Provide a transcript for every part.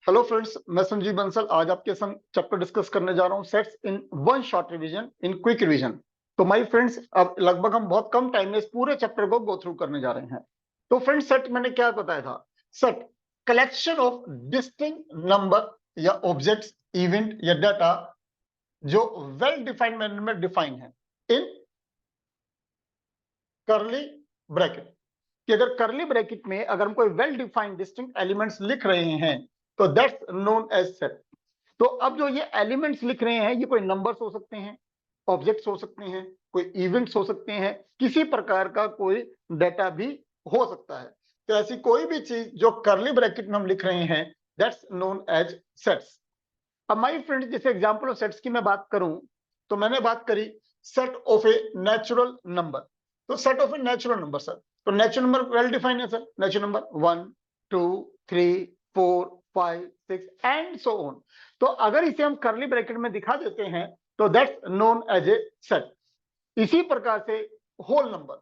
Hello friends, मैं संजीव बंसल आज आपके संग चैप्टर डिस्कस करने जा रहा हूं, sets in one short revision in quick revision. तो माय फ्रेंड्स, अब लगभग हम बहुत कम टाइम में इस पूरे चैप्टर को गो थ्रू करने जा रहे हैं। तो फ्रेंड्स, सेट मैंने क्या बताया था? Set collection of distinct number या ऑब्जेक्ट्स, इवेंट या डाटा जो वेल डिफाइंड मैनर में डिफाइन है इन कर्ली ब्रैकेट। कि अगर करली ब्रैकेट में अगर हम कोई वेल डिफाइंड डिस्टिंक्ट एलिमेंट्स लिख रहे हैं तो दैट्स नोन एज सेट। तो अब जो ये एलिमेंट्स लिख रहे हैं, ये कोई नंबर्स हो सकते हैं, ऑब्जेक्ट्स हो सकते हैं, कोई इवेंट्स हो सकते हैं, किसी प्रकार का कोई डाटा भी हो सकता है। तो ऐसी कोई भी चीज जो करली ब्रैकेट में हम लिख रहे हैं, दैट्स नोन एज सेट्स। अब माय फ्रेंड्स, जैसे एग्जांपल ऑफ सेट्स की मैं बात करूं तो मैंने बात करी set of a natural number. तो set of a natural number sir, तो नेचुरल नंबर वेल डिफाइंड है sir. Natural number 1 2 3 4 5 6 and so on. तो अगर इसे हम करली ब्रैकेट में दिखा देते हैं तो that's known as a set. इसी प्रकार से होल नंबर।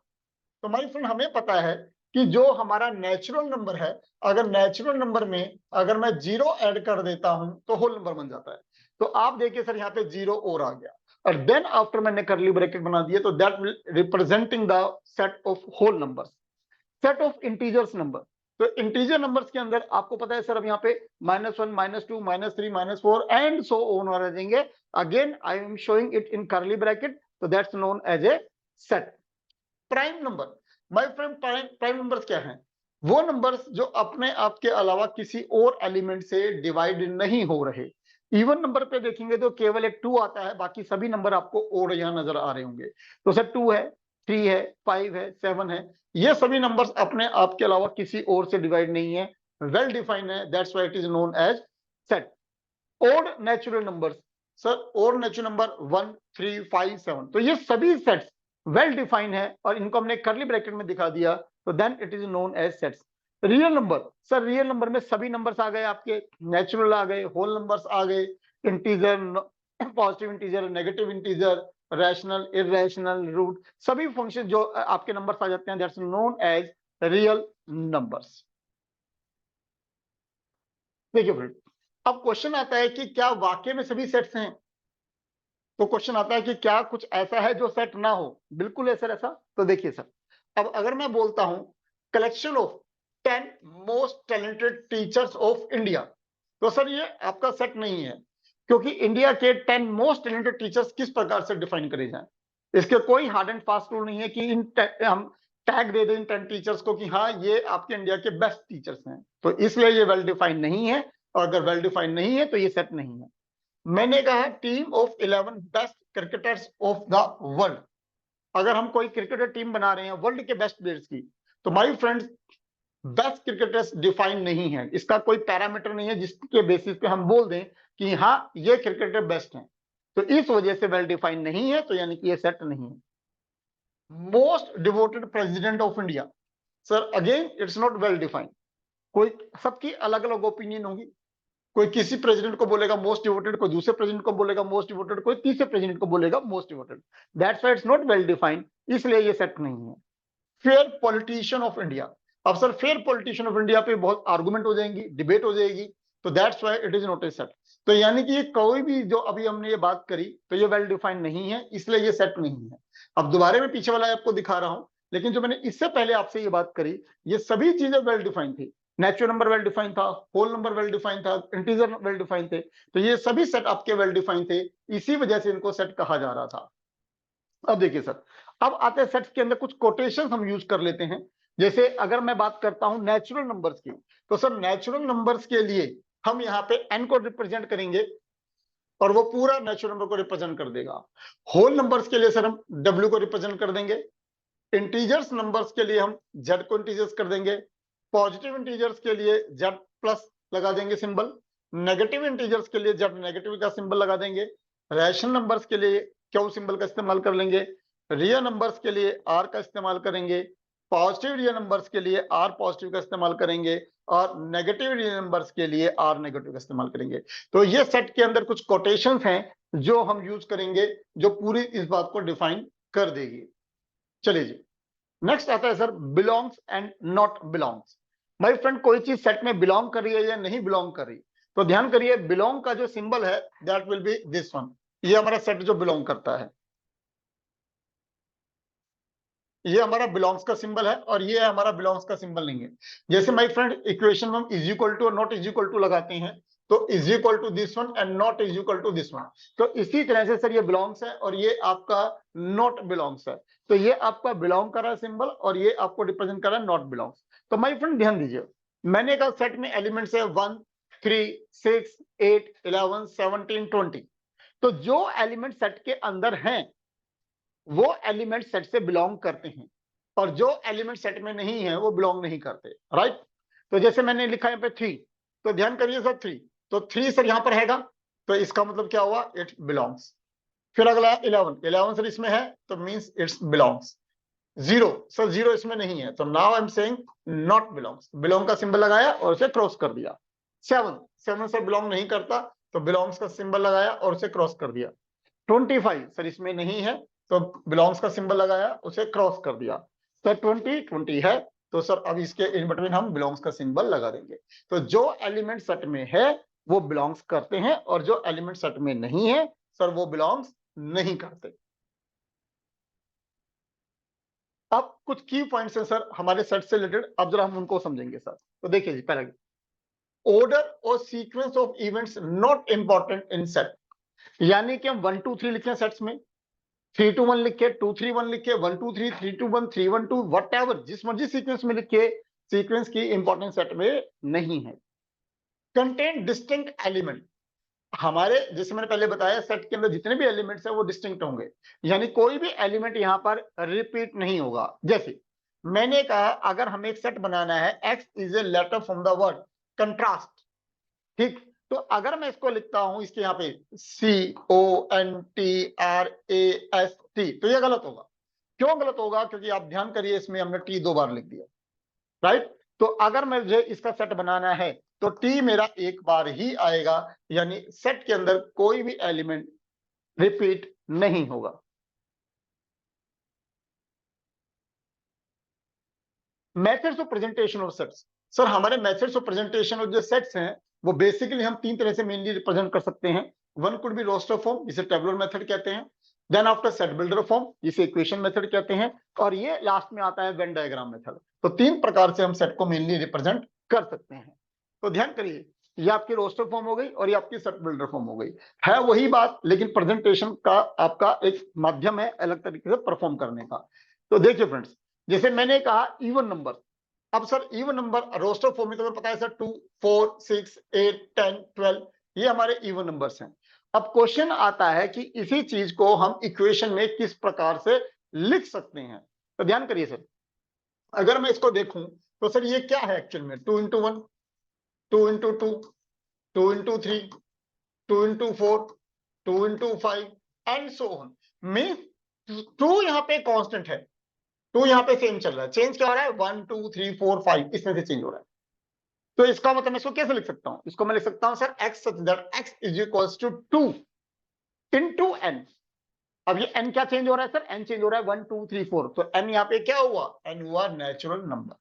तो माय फ्रेंड, हमें पता है कि जो हमारा नेचुरल नंबर है, अगर नेचुरल नंबर में अगर मैं 0 ऐड कर देता हूं तो होल नंबर बन जाता है। तो आप देखिए सर, यहाँ पे 0 और आ गया और देन आफ्टर मैंने करली ब्रैकेट बना दिया, तो that representing the set of whole numbers. Set of integers number, तो इंटीजर नंबर्स के अंदर आपको पता है सर, अब यहाँ पे -1 -2 -3 -4 एंड सो ऑन आ जाएंगे। Again I am showing it in curly bracket, तो that's known as a set. Prime number, my friend, prime numbers क्या हैं? वो नंबर्स जो अपने आप के अलावा किसी और एलिमेंट से डिवाइड नहीं हो रहे। इवन नंबर पे देखेंगे तो केवल एक 2 आता है, बाकी सभी नंबर आपको और यहां नजर आ रहे होंगे। तो सर 2 है, 3 है, 5 है, 7 है, ये सभी नंबर्स अपने आप के अलावा किसी और से डिवाइड नहीं है, वेल डिफाइंड है, that's why it is known as set. Odd natural numbers, sir odd natural number 1 3 5 7, तो ये सभी सेट्स वेल डिफाइंड है और इनको हमने करली ब्रैकेट में दिखा दिया, तो then it is known as sets. Real number, sir real number में सभी नंबर्स आ गए आपके, नेचुरल आ गए, होल नंबर्स आ गए, integer, positive integer, negative integer, rational, irrational, root, सभी फंक्शन जो आपके नंबर्स आ जाते हैं, that's known as real numbers. देखिए फ्रेंड, अब क्वेश्चन आता है कि क्या वाकई में सभी सेट्स हैं? तो क्वेश्चन आता है कि क्या कुछ ऐसा है जो सेट ना हो? बिल्कुल है सर ऐसा। तो देखिए सर, अब अगर मैं बोलता हूं collection of 10 most talented teachers of India, तो सर ये आपका सेट नहीं है, क्योंकि इंडिया के 10 मोस्ट टैलेंटेड टीचर्स किस प्रकार से डिफाइन करे जाएं? इसके कोई हार्ड एंड फास्ट रूल नहीं है कि हम टैग दे दें इन 10 टीचर्स को कि हाँ ये आपके इंडिया के बेस्ट टीचर्स हैं। तो इसलिए ये वेल डिफाइंड नहीं है, और अगर वेल डिफाइंड नहीं है तो ये सेट नहीं है। मैंने कहा team of 11 best cricketers of the world. अगर हम कोई क्रिकेटर टीम बना रहे हैं वर्ल्ड के बेस्ट प्लेयर्स की, तो my friends, best cricketers define नहीं है, इसका कोई पैरामीटर नहीं है जिसके बेसिस पे हम बोल दें कि हाँ ये क्रिकेटर बेस्ट हैं। तो इस वजह से वेल डिफाइन नहीं है, तो यानी कि ये सेट नहीं है। Most devoted president of India, sir again it's not well defined. कोई, सबकी अलग अलग ओपिनियन होगी, कोई किसी प्रेसिडेंट को बोलेगा मोस्ट डिवोटेड, कोई दूसरे प्रेसिडेंट को बोलेगा मोस्ट डिवोटेड, कोई तीसरे प्रेसिडेंट को बोलेगा most devoted, that's why it's not well defined, इसलिए ये सेट नहीं है। फेयर पॉलिटिशियन ऑफ इंडिया, अब sir fair politician of India पे बहुत आर्गुमेंट हो जाएंगी, डिबेट हो जाएगी, तो that's why it is not a set. तो यानी कि ये कोई भी जो अभी हमने ये बात करी, तो ये वेल डिफाइंड नहीं है, इसलिए ये सेट नहीं है। अब दोबारा मैं पीछे वाला आपको दिखा रहा हूं, लेकिन जो मैंने इससे पहले आपसे ये बात करी, ये सभी चीजें वेल डिफाइंड थी। नेचुरल नंबर वेल डिफाइन था, होल नंबर वेल डिफाइन था, इंटीजर वेल डिफाइन थे, तो ये सभी सेट आपके वेल डिफाइन थे, इसी वजह से इनको सेट कहा जा रहा था। अब देखिए सर, अब आते हैं सेट्स के अंदर कुछ कोटेशन हम यूज कर लेते हैं। जैसे अगर मैं बात करता हूं नेचुरल नंबर्स की, तो सर नेचुरल नंबर्स के लिए हम यहाँ पे n को रिप्रेजेंट करेंगे और वो पूरा नेचुरल नंबर को रिप्रेजेंट कर देगा। होल नंबर्स के लिए सर हम w को रिप्रेजेंट कर देंगे। इंटीजर्स नंबर्स के लिए हम z को इंटीजर्स कर देंगे। पॉजिटिव इंटीजर्स के लिए z प्लस लगा देंगे सिंबल। नेगेटिव इंटीजर्स के लिए z नेगेटिव का सिंबल लगा देंगे। रैशनल नंबर्स के लिए q सिंबल का इस्तेमाल कर लेंगे। रियल नंबर्स के लिए r का इस्तेमाल करेंगे। पॉजिटिव रियल नंबर्स के लिए r पॉजिटिव का इस्तेमाल करेंगे और नेगेटिव रियल नंबर्स के लिए r नेगेटिव का इस्तेमाल करेंगे। तो ये सेट के अंदर कुछ कोटेशंस हैं जो हम यूज करेंगे, जो पूरी इस बात को डिफाइन कर देगी। चलिए जी, नेक्स्ट आता है sir belongs and not belongs. My friend, कोई चीज सेट में बिलोंग कर रही है या नहीं बिलोंग कर रही, तो ध्यान करिए, बिलोंग का जो सिंबल है that will B this one. ये हमारा सेट जो बिलोंग करता है, ये हमारा बिलोंग्स का सिंबल है और ये हमारा बिलोंग्स का सिंबल नहीं है। जैसे माय फ्रेंड इक्वेशन में हम इज इक्वल टू और नॉट इज इक्वल टू लगाते हैं, तो is equal to this one and not is equal to this one. तो इसी तरह से सर ये बिलोंग्स है और ये आपका नॉट बिलोंग्स है। तो ये आपका बिलोंग कर रहा है सिंबल और ये आपको रिप्रेजेंट कर रहा है नॉट बिलोंग्स। तो माय फ्रेंड ध्यान दीजिए, मैंने कहा सेट में एलिमेंट्स है 1 3 6 8 11 17 20। तो जो एलिमेंट सेट के अंदर हैं वो एलिमेंट सेट से बिलोंग करते हैं और जो एलिमेंट सेट में नहीं है वो बिलोंग नहीं करते, राइट। तो जैसे मैंने लिखा है यहाँ पे 3, तो ध्यान करिए सर 3, तो 3 सर यहाँ पर हैगा, तो इसका मतलब क्या हुआ, इट बिलोंग्स। फिर अगला 11 सर इसमें है तो मींस इट्स बिलोंग्स। 0 सर 0 इसमें नहीं है, तो now I am saying not belongs. Belong का सिंबल लगाया और उसे क्रॉस कर दिया। 7 सर बिलोंग नहीं करता, तो बिलोंग्स का सिंबल लगाया और उसे क्रॉस कर दिया। 25 सर इसमें नहीं है, तो बिलोंग्स का सिंबल लगाया उसे क्रॉस कर दिया। तो 20 है, तो सर अब इसके इन बिटवीन हम बिलोंग्स का सिंबल लगा देंगे। तो जो एलिमेंट सेट में है वो बिलोंग्स करते हैं और जो एलिमेंट सेट में नहीं है सर वो बिलोंग्स नहीं करते। अब कुछ की पॉइंट्स हैं सर हमारे सेट से रिलेटेड, अब जरा हम उनको समझेंगे सर। तो देखिए जी, पहले ऑर्डर और sequence of events not important in set. यानी कि हम 1 2 3 लिखे सेट्स में, 3 2 1 लिखे, 2 3 1 लिखे, 1 2 3 3 2 1 3 1 2, व्हाटएवर जिस मर्जी सीक्वेंस में लिखे, सीक्वेंस की इंपॉर्टेंस सेट में नहीं है। कंटेन डिस्टिंक्ट एलिमेंट, हमारे जैसे मैंने पहले बताया सेट के अंदर जितने भी एलिमेंट्स हैं वो डिस्टिंक्ट होंगे, यानी कोई भी एलिमेंट यहां पर रिपीट नहीं होगा। जैसे मैंने कहा अगर हमें एक सेट बनाना है, X is a letter from the word contrast, ठीक। तो अगर मैं इसको लिखता हूं इसके यहाँ पे CONTRAST, तो ये गलत होगा। क्यों गलत होगा, क्योंकि आप ध्यान करिए इसमें हमने टी 2 बार लिख दिया, राइट। तो अगर मुझे इसका सेट बनाना है तो टी मेरा एक बार ही आएगा, यानी सेट के अंदर कोई भी एलिमेंट रिपीट नहीं होगा। Methods of presentation of sets, sir हमारे मेथड्स ऑफ प्रेजेंटेशन ऑफ जो सेट्स हैं वो बेसिकली हम 3 तरह से मेनली रिप्रेजेंट कर सकते हैं। One could be roster form, जिसे टेबुलर मेथड कहते हैं, then after set builder form, जिसे इक्वेशन मेथड कहते हैं, और ये लास्ट में आता है वेन डायग्राम मेथड। तो 3 प्रकार से हम सेट को मेनली रिप्रेजेंट कर सकते हैं। तो ध्यान करिए, ये आपकी रोस्टर फॉर्म हो गई और ये आपकी सेट बिल्डर फॉर्म हो गई, है वही बात, लेकिन प्रेजेंटेशन का आपका एक माध्यम है अलग तरीके से परफॉर्म करने का। तो देखिए फ्रेंड्स, जैसे मैंने कहा इवन नंबर, अब sir even number roster form में तो पता है सर 2 4 6 8 10 12 ये हमारे इवन नंबर्स हैं। अब क्वेश्चन आता है कि इसी चीज को हम इक्वेशन में किस प्रकार से लिख सकते हैं। तो ध्यान करिए सर, अगर मैं इसको देखूं तो सर ये क्या है एक्चुअल में, 2 into 1, 2 into 2, 2 into 3, 2 into 4, 2 into 5 and so on. Means 2 यहाँ पे कांस्टेंट है, 2 यहाँ पे सेम चल रहा है, चेंज क्या हो रहा है 1 2 3 4 5 इसमें से चेंज हो रहा है। तो इसका मतलब मैं इसको कैसे लिख सकता हूं, इसको मैं लिख सकता हूं sir x such that x is equals to 2 into n। अब ये n क्या चेंज हो रहा है सर, n चेंज हो रहा है 1 2 3 4, तो n यहाँ पे क्या हुआ, n हुआ natural number.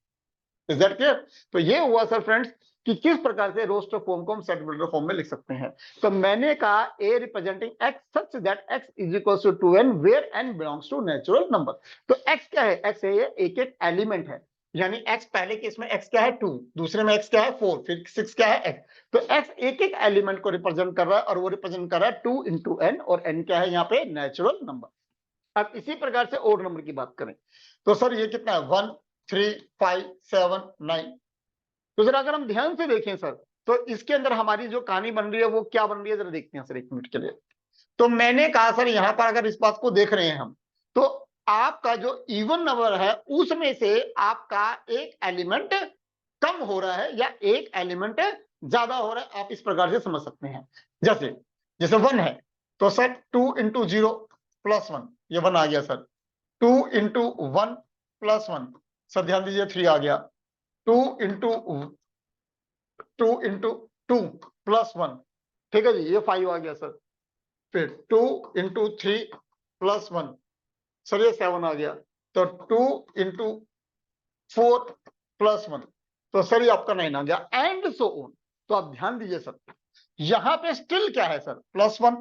Is that clear. तो ये हुआ सर फ्रेंड्स कि किस प्रकार से रोस्टर फॉर्म को हम सेट बिल्डर फॉर्म में लिख सकते हैं। तो मैंने कहा a representing x such that x is equals to 2n where n belongs to natural number। तो x क्या है, x है ये एक एक एलिमेंट है, यानी x पहले केस में x क्या है 2, दूसरे में x क्या है 4, फिर 6 क्या है x। तो x एक एक एलिमेंट को रिप्रेजेंट कर रहा है और वो रिप्रेजेंट कर रहा है 2 into n, और n क्या है यहाँ पे नेचुरल नंबर। अब इसी प्रकार से ओड नंबर की बात करें तो सर ये कितना है 1 3 5 7 9। तो जरा अगर हम ध्यान से देखें सर, तो इसके अंदर हमारी जो कहानी बन रही है वो क्या बन रही है, जरा देखते हैं सर एक मिनट के लिए। तो मैंने कहा सर यहां पर अगर इस बात को देख रहे हैं हम, तो आपका जो इवन नंबर है उसमें से आपका एक एलिमेंट कम हो रहा है या एक एलिमेंट ज्यादा हो रहा है, आप इस प्रकार से समझ सकते हैं। जैसे जैसे 1 है तो सर 2 into 0 plus 1, ये 1 आ गया सर। 2 into 1 plus 1, सर ध्यान दीजिए 3 आ गया। 2 into 2 plus 1, ठीक है जी, ये 5 आ गया सर। फिर 2 into 3 plus 1, सर ये 7 आ गया। तो 2 into 4 plus 1, तो सर ये आपका 9 आ गया, एंड सो ऑन। तो आप ध्यान दीजिए सर, यहां पे स्टिल क्या है सर, +1,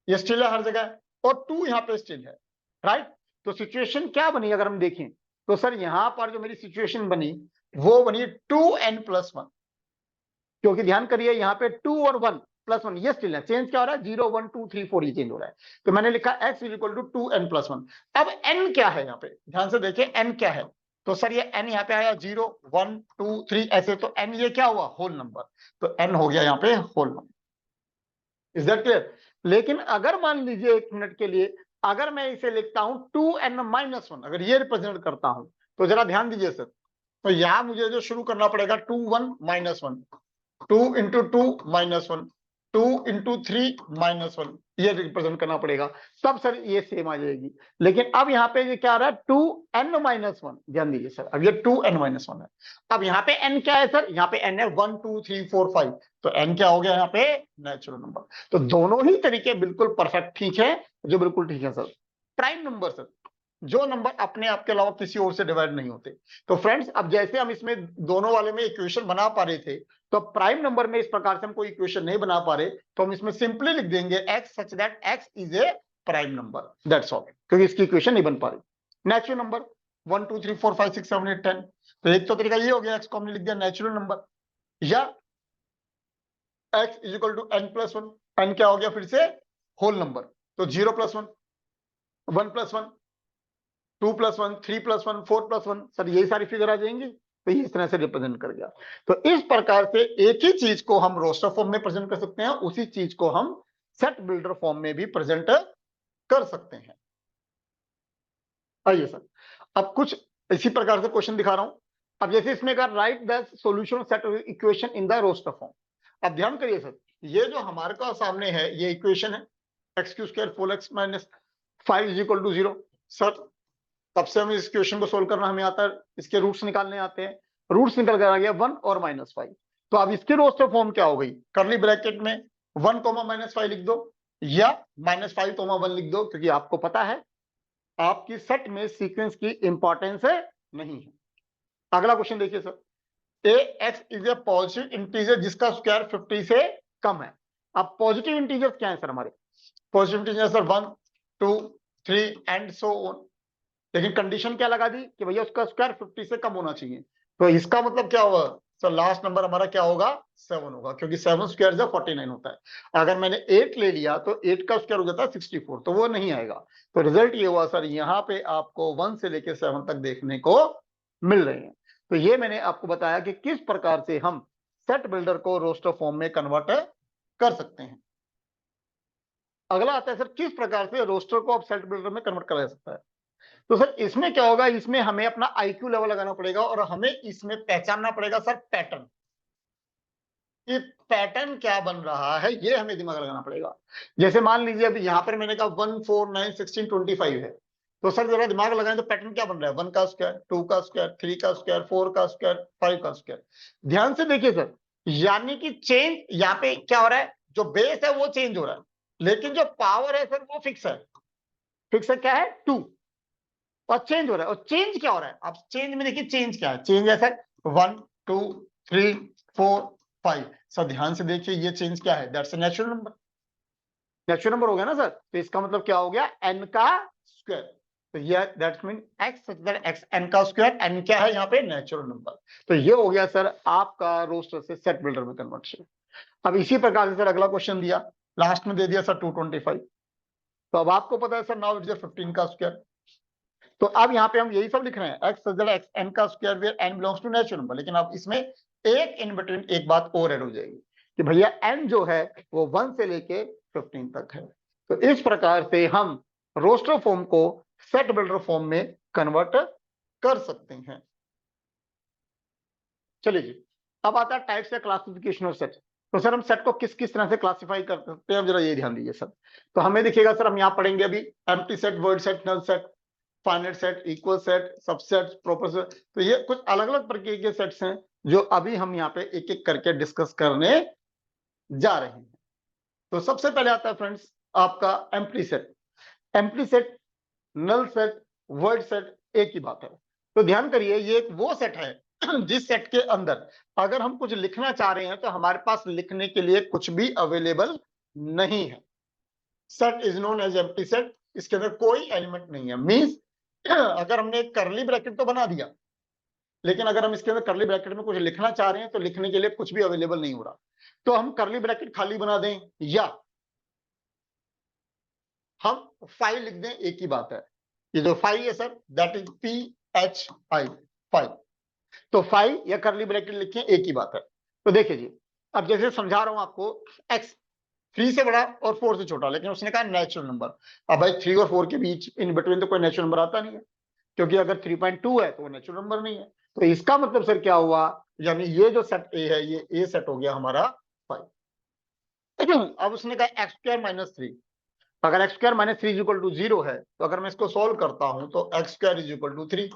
ये स्टिल है हर जगह, और 2 यहाँ पे स्टिल है, राइट। तो सिचुएशन क्या बनी अगर हम देखें तो सर यहां पर जो मेरी सिचुएशन बनी वो बनी 2n+1, क्योंकि ध्यान करिए यहाँ पे 2 और 1+1 ये स्टिल है, चेंज क्या हो रहा है 0 1 2 3 4 ये चेंज हो रहा है। तो मैंने लिखा x = 2n+1। अब n क्या है यहाँ पे, ध्यान से देखिए n क्या है। तो सर ये n यहाँ पे आया 0 1 2 3 ऐसे, तो n ये क्या हुआ, होल नंबर, तो n हो गया यहाँ पे whole number. Is that clear. लेकिन अगर मान लीजिए 1 मिनट के लिए अगर मैं इसे लिखता हूं 2n-1, अगर ये रिप्रेजेंट करता हूं, तो जरा ध्यान दीजिए सर, तो यहां मुझे जो शुरू करना पड़ेगा 2 1 -1, 2 × 2 -1, 2 × 3 -1, ये रिप्रेजेंट करना पड़ेगा, तब सर ये सेम आ जाएगी। लेकिन अब यहाँ पे ये क्या आ रहा है 2n-1, ध्यान दीजिए सर, अब ये 2n-1 है। अब यहाँ पे n क्या है सर, यहाँ पे n है 1 2 3 4 5, तो n क्या हो गया यहाँ पे, नेचुरल नंबर। तो दोनों ही तरीके बिल्कुल परफेक्ट ठीक है, जो बिल्कुल ठीक है सर। प्राइम नंबर सर, जो नंबर अपने आप के अलावा किसी और से डिवाइड नहीं होते। तो फ्रेंड्स अब जैसे हम इसमें दोनों वाले में इक्वेशन बना पा रहे थे, तो प्राइम नंबर में इस प्रकार से हम कोई इक्वेशन नहीं बना पा रहे, तो हम इसमें सिंपली लिख देंगे x such that x is a prime number, that's all, क्योंकि इसकी इक्वेशन नहीं बन पा रही। नेचुरल नंबर 1 2 3 4 5 6 7 8 10, तो एक तो तरीका ये हो गया, x को हमने लिख दिया नेचुरल नंबर, या x = n+1, n क्या हो गया फिर से, होल नंबर, तो 0+1 1+1 2+1 3+1 4+1, सर यही सारी फिगर आ जाएंगी, तो ये इस तरह से रिप्रेजेंट कर गया। तो इस प्रकार से एक ही चीज को हम रोस्टर फॉर्म में प्रेजेंट कर सकते हैं, उसी चीज को हम सेट बिल्डर फॉर्म में भी प्रेजेंट कर सकते हैं। आइए सर, अब कुछ इसी प्रकार से क्वेश्चन दिखा रहा हूं। अब जैसे इसमें कहा write the solution set equation in the roster form. अब ध्यान करिए सर, ये जो हमारे पास सामने है ये इक्वेशन है, x² 4x - 5 = 0। सर तब से हम इस क्वेश्चन को सोल्व करना हमें आता है, इसके रूट्स निकालने आते हैं, रूट्स निकल कर आ गया 1 और -5। तो अब इसके रोस्टर फॉर्म क्या हो गई, करली ब्रैकेट में 1, -5 लिख दो, या -5, 1 लिख दो, क्योंकि आपको पता है आपकी सेट में सीक्वेंस की इंपॉर्टेंस नहीं है। अगला क्वेश्चन देखिए sir, ax is a positive integer जिसका स्क्वायर 50 से कम है। अब पॉजिटिव इंटीजर्स क्या है सर हमारे, positive integer sir 1 2 3 and so on, लेकिन कंडीशन क्या लगा दी कि भैया उसका स्क्वायर 50 से कम होना चाहिए। तो इसका मतलब क्या होगा सर, लास्ट नंबर हमारा क्या होगा, 7 होगा, क्योंकि 7 स्क्वायर 49 होता है। अगर मैंने 8 ले लिया तो 8 का स्क्वायर हो जाता है 64, तो वो नहीं आएगा। तो रिजल्ट ये हुआ सर, यहाँ पे आपको 1 से लेकर 7 तक देखने को मिल रहे हैं। तो ये मैंने आपको बताया कि किस प्रकार से हम सेट बिल्डर को रोस्टर फॉर्म में कन्वर्ट कर सकते हैं। अगला आता है सर, किस प्रकार से रोस्टर को आप सेट बिल्डर में कन्वर्ट करा जा सकता है। तो सर इसमें क्या होगा, इसमें हमें अपना आईक्यू लेवल लगाना पड़ेगा और हमें इसमें पहचानना पड़ेगा सर पैटर्न, कि पैटर्न क्या बन रहा है, ये हमें दिमाग लगाना पड़ेगा। जैसे मान लीजिए अभी यहाँ पर मैंने कहा 1 4 9 16 25 है, तो सर जरा दिमाग लगाएं तो पैटर्न क्या बन रहा है, 1 का स्क्वायर 2 का स्क्वायर 3 का स्क्वायर 4 का स्क्वायर 5 का स्क्वायर। ध्यान से देखिए सर, यानी कि चेंज यहाँ पे क्या हो रहा है, जो बेस है वो चेंज हो रहा है, लेकिन जो पावर है सर वो फिक्स है। फिक्स है क्या है, 2, और चेंज हो रहा है। और चेंज क्या हो रहा है, आप चेंज में देखिए चेंज क्या है, चेंज है सर 1 2 3 4 5। सर ध्यान से देखिए ये चेंज क्या है, that's a natural number, natural number हो गया ना सर। तो इसका मतलब क्या हो गया, n का स्क्वायर। तो ये that's mean x x n का स्क्वायर, n क्या है यहाँ पे, नेचुरल नंबर। तो ये हो गया सर आपका रोस्टर से सेट बिल्डर में कन्वर्शन। अब इसी प्रकार से सर अगला क्वेश्चन दिया, लास्ट में दे दिया सर 225। तो अब आपको पता है सर नाउ इट्स 15 का स्क्वायर। तो अब यहाँ पे हम यही सब लिख रहे हैं, x x n का square where n belongs to natural number. लेकिन अब इसमें एक इन बिटवीन एक बात और ऐड हो जाएगी कि भैया n जो है वो 1 से लेके 15 तक है। तो इस प्रकार से हम रोस्टर फॉर्म को सेट बिल्डर फॉर्म में कन्वर्ट कर सकते हैं। चलिए जी, अब आता है टाइप्स या क्लासिफिकेशन ऑफ सेट। तो सर हम सेट को किस किस तरह से क्लासिफाई कर सकते हैं, अब जरा ये ध्यान दीजिए सर। तो हमें दिखेगा सर, हम यहाँ पढ़ेंगे अभी empty set, void set, null set, finite set, equal set, subset, proper set. तो ये कुछ अलग अलग प्रकार के सेट्स हैं जो अभी हम यहाँ पे एक एक करके डिस्कस करने जा रहे हैं। तो सबसे पहले आता है फ्रेंड्स आपका empty set. Empty set, null set, void set एक ही बात है। तो ध्यान करिए ये एक वो सेट है जिस सेट के अंदर अगर हम कुछ लिखना चाह रहे हैं तो हमारे पास लिखने के लिए कुछ भी अवेलेबल नहीं है। Set is known as empty set, इसके अंदर कोई एलिमेंट नहीं है। मींस अगर हमने एक करली ब्रैकेट तो बना दिया, लेकिन अगर हम इसके अंदर करली ब्रैकेट में कुछ लिखना चाह रहे हैं तो लिखने के लिए कुछ भी अवेलेबल नहीं हो रहा, तो हम करली ब्रैकेट खाली बना दें या हम फाइव लिख दें, एक ही बात है। ये जो फाइव है sir, that is PHI, five. तो फाइव या करली ब्रैकेट लिखें, एक ही बात है। तो देखिए जी, अब जैसे समझा रहा हूं आपको, x 3 से बड़ा और 4 से छोटा, लेकिन उसने कहा नेचुरल नंबर। अब भाई 3 और 4 के बीच इन बिटवीन तो कोई नेचुरल नंबर आता नहीं है, क्योंकि अगर 3.2 है तो वो नेचुरल नंबर नहीं है। तो इसका मतलब सर क्या हुआ, यानी ये जो सेट ए है, ये ए सेट हो गया हमारा 5। अब उसने कहा x² - 3, अगर x² - 3 इक्वल टू 0 है, तो अगर मैं इसको सॉल्व करता हूं तो x² इक्वल टू 3,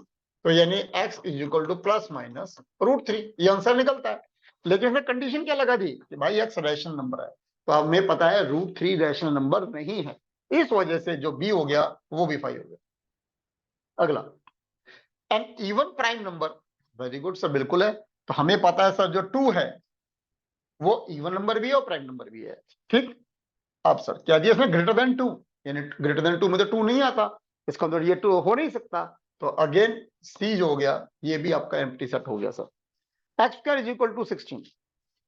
तो यानी x इक्वल टू +-√3, ये आंसर निकलता है। लेकिन इसमें कंडीशन क्या लगा दी कि भाई x रैशनल नंबर है, तो अब हमें पता है √3 रैशनल नंबर नहीं है, इस वजह से जो b हो गया वो भी 5 हो गया। अगला, an even prime number, very good sir, बिल्कुल है। तो हमें पता है सर जो 2 है वो इवन नंबर भी है और प्राइम नंबर भी है, ठीक। अब सर क्या दिया इसमें, >2, यानी >2 में तो 2 नहीं आता, इसका मतलब ये 2 हो नहीं सकता। तो अगेन सी जो हो गया, ये भी आपका एम्प्टी सेट हो गया सर। x² इक्वल टू 16,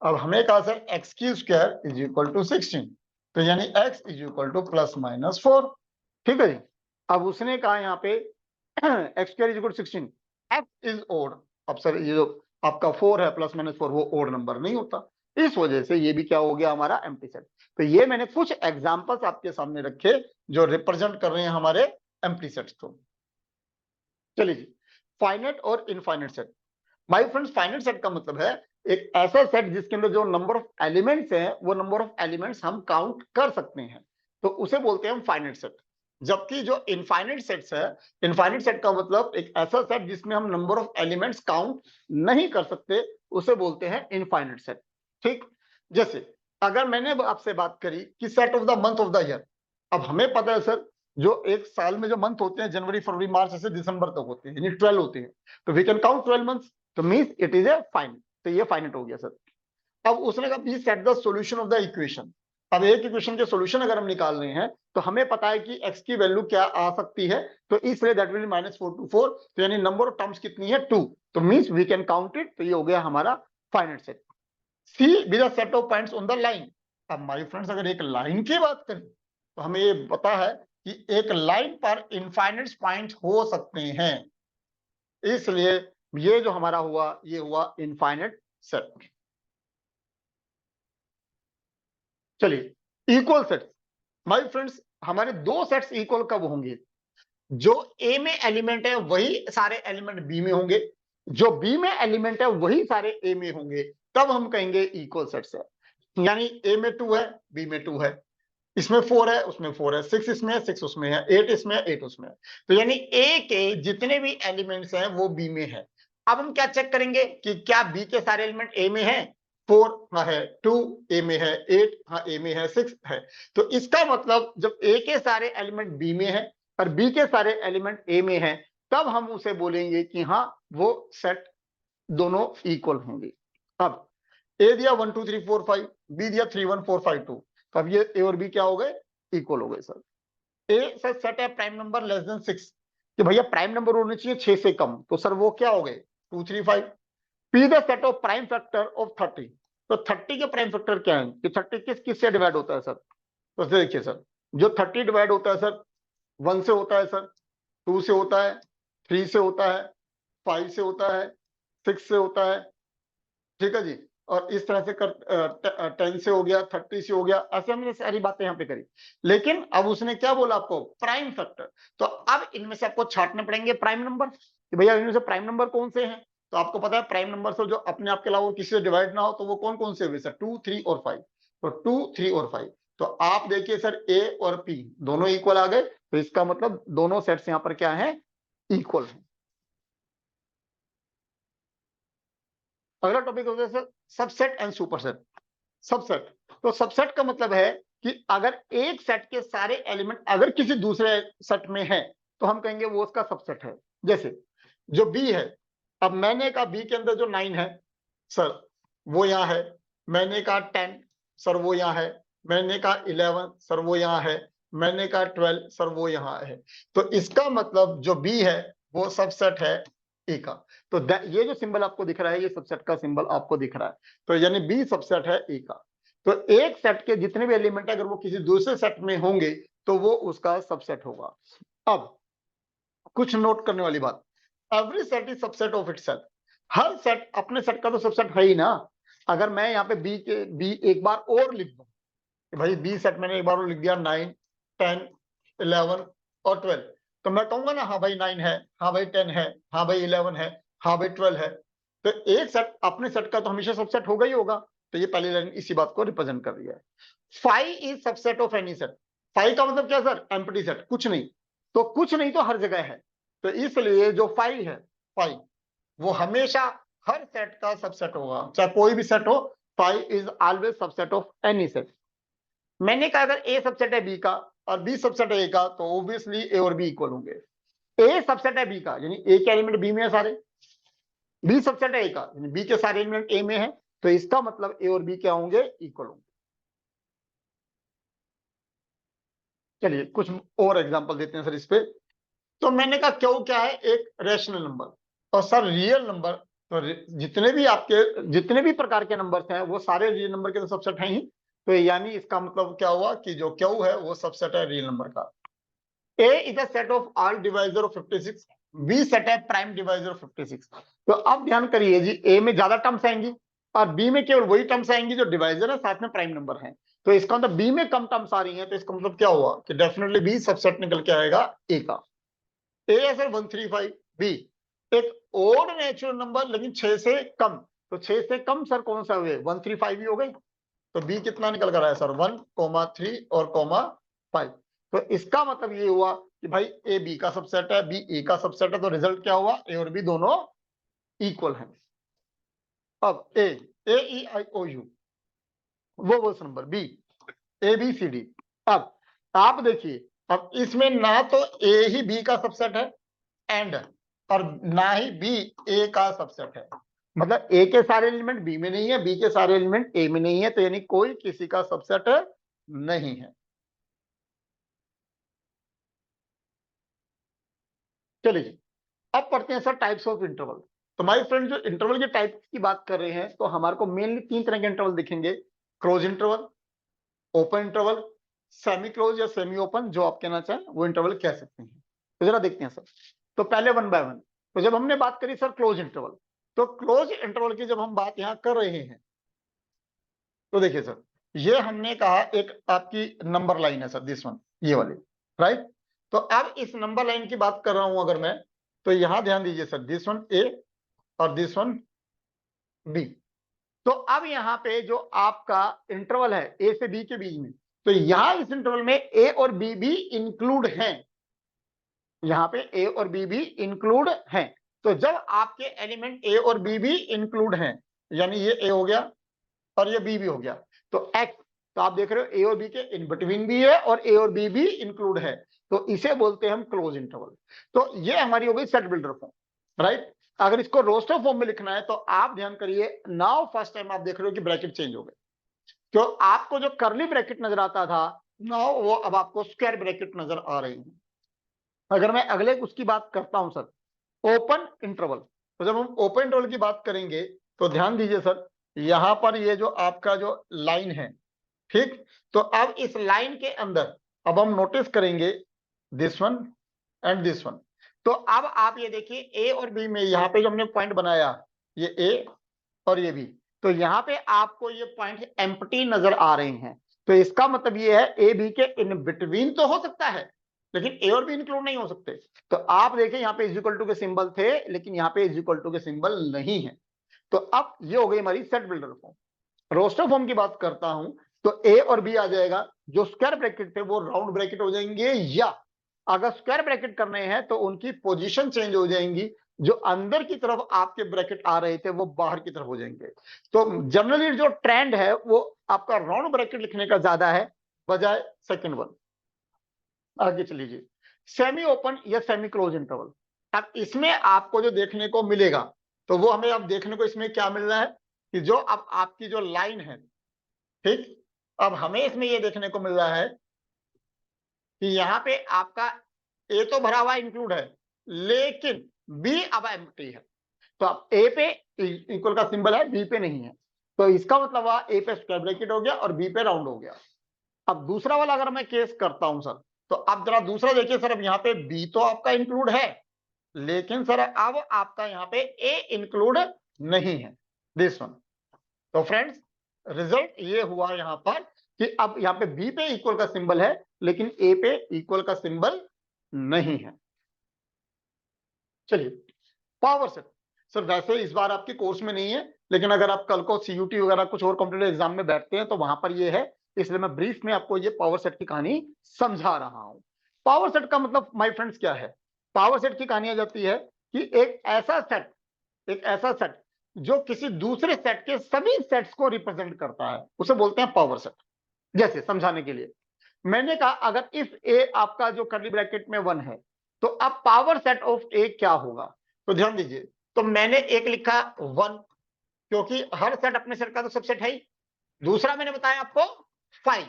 अब हमें कहा सर x³ इक्वल टू 16, तो यानी x इक्वल टू +-4, ठीक है जी। अब उसने कहा यहाँ पे x² equal to 16, x is odd. अब सर ये जो आपका 4 है +-4, वो ओड नंबर नहीं होता, इस वजह से ये भी क्या हो गया हमारा एम्प्टी सेट। तो ये मैंने कुछ एग्जांपल्स आपके सामने रखे जो रिप्रेजेंट कर रहे हैं हमारे एम्प्टी सेट्स को। चलिए जी, फाइनाइट और infinite set. My friends, finite set का मतलब है एक ऐसा सेट जिसके अंदर जो नंबर ऑफ एलिमेंट्स हैं वो नंबर ऑफ एलिमेंट्स हम काउंट कर सकते हैं, तो उसे बोलते हैं हम फाइनाइट सेट। जबकि जो इनफाइनाइट सेट्स है, इनफाइनाइट सेट का मतलब एक ऐसा सेट जिसमें हम नंबर ऑफ एलिमेंट्स काउंट नहीं कर सकते, उसे बोलते हैं इनफाइनाइट सेट, ठीक। जैसे अगर मैंने आपसे बात करी कि set of the month of the year, अब हमें पता है सर जो एक साल में जो मंथ होते हैं जनवरी फरवरी मार्च ऐसे दिसंबर तक होते हैं, यानी 12 होते हैं, तो वी कैन काउंट 12 मंथ्स, तो means it is a finite, तो ये फाइनाइट हो गया सर। अब उसने कहा please set the solution of the equation. अब एक इक्वेशन के सॉल्यूशन अगर हम निकाल रहे हैं तो हमें पता है कि x की वैल्यू क्या आ सकती है, तो इसलिए दैट विल -4 to 4, तो यानी नंबर ऑफ टर्म्स कितनी है 2, तो means we can count it, तो ये हो गया हमारा finite set. See with the set of points on the line. अब माय फ्रेंड्स अगर एक लाइन की बात करें तो हमें ये पता है कि एक लाइन पर इनफाइनाइट पॉइंट हो सकते हैं, इसलिए ये जो हमारा हुआ ये हुआ इनफाइनाइट सेट। चलिए इक्वल सेट्स, माय फ्रेंड्स हमारे दो सेट्स इक्वल कब होंगे, जो ए में एलिमेंट है वही सारे एलिमेंट बी में होंगे, जो बी में एलिमेंट है वही सारे ए में होंगे, तब हम कहेंगे इक्वल सेट्स है। यानी ए में 2 है, बी में 2 है, इसमें 4 है, उसमें 4 है, 6 इसमें है, 6 उसमें है, 8 इसमें है, 8 उसमें है, तो यानी ए के जितने भी एलिमेंट्स हैं वो बी में है। अब हम क्या चेक करेंगे कि क्या बी के सारे एलिमेंट ए में है, 4 हाँ है, 2 ए में है, 8 हाँ ए में है, 6 है। तो इसका मतलब जब ए के सारे एलिमेंट बी में है और बी के सारे एलिमेंट ए में है, तब हम उसे बोलेंगे कि हाँ वो सेट दोनों इक्वल होंगे। अब ए दिया 1 2 3 4 5, बी दिया 3 1 4 5 2, तो अब ये ए और बी क्या हो गए, इक्वल हो गए सर। ए सर सेट है प्राइम नंबर लेस देन 6, कि भैया प्राइम नंबर होने चाहिए 6 से कम, तो सर वो क्या हो गए 2 3 5। P the set of prime factor of 30, तो 30 के प्राइम फैक्टर क्या है कि 30 किस से डिवाइड होता है सर, तो देखिए सर जो 30 डिवाइड होता है सर 1 से होता है सर, 2 से होता है, 3 से होता है, 5 से होता है, 6 से होता है, ठीक है जी। और इस तरह से कर 10 से हो गया, 30 से हो गया, ऐसे हमने सारी बातें यहाँ पे करी। लेकिन अब उसने क्या बोला आपको, प्राइम फैक्टर, तो अब इनमें से आपको छांटने पड़ेंगे प्राइम नंबर कि भैया इनमें से प्राइम नंबर कौन से हैं। तो आपको पता है प्राइम नंबर से जो अपने आप के अलावा किसी से डिवाइड ना हो, तो वो कौन कौन से हुए सर, 2 3 और 5, तो 2 3 और 5, तो आप देखिए सर ए और पी दोनों इक्वल आ गए, तो इसका मतलब दोनों सेट्स यहाँ पर क्या है, इक्वल है। अगला टॉपिक होता है sir subset and superset. Subset, तो सबसेट का मतलब है कि अगर एक सेट के सारे एलिमेंट अगर किसी दूसरे सेट में है तो हम कहेंगे वो उसका सबसेट है। जैसे जो बी है, अब मैंने कहा बी के अंदर जो 9 है सर वो यहाँ है, मैंने कहा 10 सर वो यहाँ है, मैंने कहा 11 सर वो यहाँ है, मैंने कहा 12 सर वो यहाँ है। तो इसका मतलब जो बी है वो सबसेट है ए का। तो ये जो सिंबल आपको दिख रहा है ये सबसेट का सिंबल आपको दिख रहा है, तो यानी बी सबसेट है ए का। तो एक सेट के जितने भी एलिमेंट अगर वो किसी दूसरे सेट में होंगे तो वो उसका सबसेट होगा। अब कुछ नोट करने वाली बात, every set is subset of itself. Her set अपने सेट का तो सबसेट है ही ना। अगर मैं यहाँ पे बी एक बार और लिख दूं कि भाई बी सेट मैंने एक बार और लिख दिया 9 10 11 और 12, तो मैं कहूंगा ना हाँ भाई 9 है, हाँ भाई 10 है, हाँ भाई 11 है, हाँ भाई 12 है। तो एक सेट अपने सेट का तो हमेशा सबसेट होगा ही होगा। तो ये पहली लाइन इसी बात को रिप्रेजेंट कर रही है। 5 is subset of any set. 5 का मतलब क्या सर? एम्प्टी सेट, कुछ नहीं। तो कुछ नहीं तो हर जगह है, तो इसलिए जो 5 है 5 वो हमेशा हर सेट का सबसेट होगा, चाहे कोई भी सेट हो। 5 is always subset of any set. मैंने कहा अगर ए सबसेट है बी का और बी सबसेट है ए का तो ऑब्वियसली ए और बी इक्वल होंगे। ए सबसेट है बी का यानी ए के एलिमेंट बी में है सारे, बी सबसेट है ए का यानी बी के सारे एलिमेंट ए में है, तो इसका मतलब ए और बी क्या होंगे? इक्वल होंगे। चलिए कुछ और एग्जांपल देते हैं सर इस पे। तो मैंने कहा क्यों क्या है? एक रैशनल नंबर और सर रियल नंबर। तो जितने भी प्रकार के नंबर्स हैं वो सारे रियल नंबर के तो सबसेट हैं ही। तो यानी इसका मतलब क्या हुआ कि जो क्यू है वो सबसेट है रियल नंबर का। A is a set of all divisor of 56, B set है प्राइम डिवाइजर ऑफ 56। तो अब ध्यान करिए जी, ए में ज्यादा टर्म्स आएंगी और बी में केवल वही टर्म्स आएंगी जो डिवाइजर है साथ में प्राइम नंबर है। तो इसका मतलब बी में कम टर्म्स आ रही हैं, तो इसका मतलब क्या हुआ कि डेफिनेटली बी सबसेट निकल के आएगा ए का। ए है सर 135, बी एक ओड नेचुरल नंबर लेकिन 6 से कम। तो 6 से कम सर कौन सा हुए? 135 ही हो गई। तो बी कितना निकल कर आया सर? 1, 3 और 5। तो इसका मतलब ये हुआ कि भाई ए बी का सबसेट है, बी ए का सबसेट है। तो रिजल्ट क्या हुआ? ए और बी दोनों इक्वल हैं। अब A E I O U वो verse number, B A B C D. अब आप देखिए, अब इसमें ना तो ए ही बी का सबसेट है एंड और ना ही बी ए का सबसेट है। मतलब ए के सारे एलिमेंट बी में नहीं है, बी के सारे एलिमेंट ए में नहीं है, तो यानी कोई किसी का सबसेट नहीं है। चलिए अब पढ़ते हैं सर टाइप्स ऑफ इंटरवल। तो माय फ्रेंड जो इंटरवल के टाइप की बात कर रहे हैं तो हमारे को मेनली 3 तरह के इंटरवल दिखेंगे। Close interval, open interval, semi close या सेमी ओपन, जो आप कहना चाहें वो इंटरवल कह सकते हैं। तो जरा देखते हैं सर। तो पहले वन बाय वन। तो जब हमने बात करी सर क्लोज इंटरवल, तो क्लोज इंटरवल की जब हम बात यहां कर रहे हैं तो देखिए सर, ये हमने कहा एक आपकी नंबर लाइन है सर, दिस वन, ये वाली, राइट। तो अब इस नंबर लाइन की बात कर रहा हूं अगर मैं, तो यहां ध्यान दीजिए सर, दिस वन ए और दिस वन बी। तो अब यहाँ पे जो आपका इंटरवल है ए से बी के बीच में, तो यहां इस इंटरवल में ए और बी भी इंक्लूड हैं। यहाँ पे ए और बी भी इंक्लूड हैं। तो जब आपके एलिमेंट ए और बी भी इंक्लूड हैं, यानी ये ए हो गया और ये बी भी हो गया, तो एक्स, तो आप देख रहे हो ए और बी के इन बिटवीन भी है और ए और बी भी इंक्लूड है, तो इसे बोलते हैं हम क्लोज इंटरवल। तो ये हमारी हो गई सेट बिल्डर फॉर्म, राइट। अगर इसको रोस्टर फॉर्म में लिखना है तो आप ध्यान करिए, नाउ फर्स्ट टाइम आप देख रहे हो कि ब्रैकेट चेंज हो गए। तो आपको जो करली ब्रैकेट नजर आता था नाउ वो अब आपको स्क्वायर ब्रैकेट नजर आ रही है। अगर मैं अगले उसकी बात करता हूं सर, ओपन इंटरवल। तो जब हम ओपन इंटरवल की बात करेंगे तो ध्यान दीजिए सर, यहां पर ये जो आपका जो लाइन है, ठीक, तो अब इस लाइन के अंदर अब हम नोटिस करेंगे this one and this one. तो अब आप ये देखिए ए और बी में यहाँ पे जो हमने पॉइंट बनाया, ये ए और ये बी, तो यहाँ पे आपको ये पॉइंट एम्प्टी नजर आ रहे हैं। तो इसका मतलब ये है ए बी के इन बिटवीन तो हो सकता है लेकिन ए और बी इंक्लूड नहीं हो सकते। तो आप देखें यहाँ पे इज इक्वल टू के सिंबल थे लेकिन यहाँ पे इज इक्वल टू के सिंबल नहीं है। तो अब ये हो गई हमारी set builder form. Roster form की बात करता हूं तो ए और बी आ जाएगा, जो स्क्वायर ब्रैकेट थे वो राउंड ब्रैकेट हो जाएंगे, या अगर स्क्वायर ब्रैकेट करने हैं तो उनकी पोजीशन चेंज हो जाएंगी, जो अंदर की तरफ आपके ब्रैकेट आ रहे थे वो बाहर की तरफ हो जाएंगे। तो जनरली जो ट्रेंड है वो आपका राउंड ब्रैकेट लिखने का ज्यादा है बजाय सेकंड वन। आगे चलिए जी, सेमी ओपन या सेमी क्लोज इंटरवल। अब इसमें आपको जो देखने को मिलेगा तो वो हमें अब देखने को इसमें क्या मिल रहा है कि जो अब आपकी जो लाइन है, ठीक, अब हमें इसमें ये देखने को मिल रहा है कि यहाँ पे आपका ए तो भरा हुआ इंक्लूड है, लेकिन बी अब एम्प्टी है। तो अब ए पे इक्वल का सिंबल है, बी पे नहीं है, तो इसका मतलब हुआ ए पे स्क्वायर ब्रैकेट हो गया और बी पे राउंड हो गया। अब दूसरा वाला अगर मैं केस करता हूं सर, तो अब जरा दूसरा देखिए सर, अब यहाँ पे बी तो आपका इंक्लूड है, लेकिन सर अब आपका यहाँ पे ए इंक्लूड नहीं है, दिस वन। तो फ्रेंड्स रिजल्ट ये हुआ यहाँ पर कि अब यहाँ पे बी पे इक्वल का सिंबल है, लेकिन ए पे इक्वल का सिंबल नहीं है। चलिए पावर सेट सर, वैसे इस बार आपके कोर्स में नहीं है, लेकिन अगर आप कल को सीयूटी वगैरह कुछ और कॉम्पिटेटिव एग्जाम में बैठते हैं तो वहां पर ये है, इसलिए मैं ब्रीफ में आपको ये पावर सेट की कहानी समझा रहा हूं। पावर सेट का मतलब माय फ्रेंड्स क्या है? पावर सेट की कहानी आ जाती है कि एक ऐसा सेट जो किसी दूसरे सेट के सभी सेट्स को रिप्रेजेंट करता है, उसे बोलते हैं पावर सेट। जैसे समझाने के लिए मैंने कहा, अगर इफ ए आपका जो कर्ली ब्रैकेट में 1 है, तो अब पावर सेट ऑफ ए क्या होगा? तो ध्यान दीजिए, तो मैंने एक लिखा 1, क्योंकि हर सेट अपने सेट का तो सबसेट है ही। दूसरा मैंने बताया आपको 5,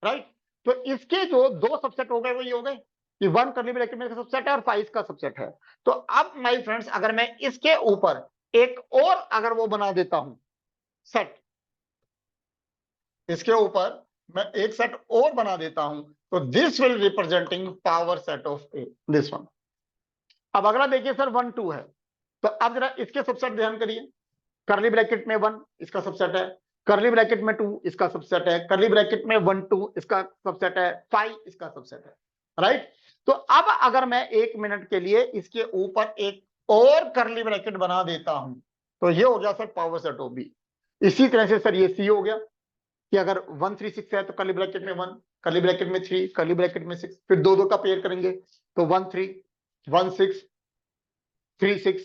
राइट? तो इसके जो दो सबसेट हो गए वो ये हो गए कि 1 कर्ली ब्रैकेट में सबसेट है और 5 का सबसेट है। तो अब माय फ्रेंड्स अगर मैं इसके ऊपर एक और अगर वो बना देता हूं सेट, इसके ऊपर मैं एक सेट और बना देता हूं, तो this will representing power set of A, this one. अब अगला देखिए सर 1 2 है, तो अब जरा इसके सबसेट ध्यान करिए। कर्ली ब्रैकेट में 1 इसका सबसेट है, कर्ली ब्रैकेट में 2 इसका सबसेट है, कर्ली ब्रैकेट में 1 2 इसका सबसेट है, 5 इसका सबसेट है, राइट? तो अब अगर मैं 1 मिनट के लिए इसके ऊपर एक और कर्ली ब्रैकेट बना देता हूं, तो ये हो गया sir power set of B. इसी तरह से सर ये सी हो गया कि अगर 1 3 6 है तो कर्ली ब्रैकेट में 1, कर्ली ब्रैकेट में 3, कर्ली ब्रैकेट में 6, फिर दो दो का पेयर करेंगे तो 1 3 1 6 3 6,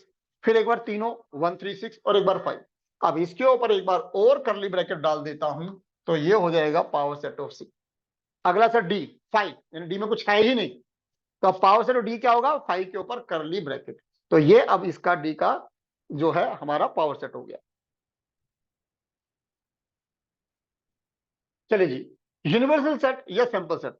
फिर एक बार तीनों 1 3 6 और एक बार 5। अब इसके ऊपर एक बार और कर्ली ब्रैकेट डाल देता हूं, तो ये हो जाएगा पावर सेट ऑफ सी। अगला सर डी 5, यानी डी में कुछ है ही नहीं, तो अब पावर सेट ऑफ डी क्या होगा? 5 के ऊपर कर्ली ब्रैकेट। तो ये अब इसका डी का जो है हमारा पावर सेट हो गया। चलिए जी, यूनिवर्सल सेट या सैंपल सेट।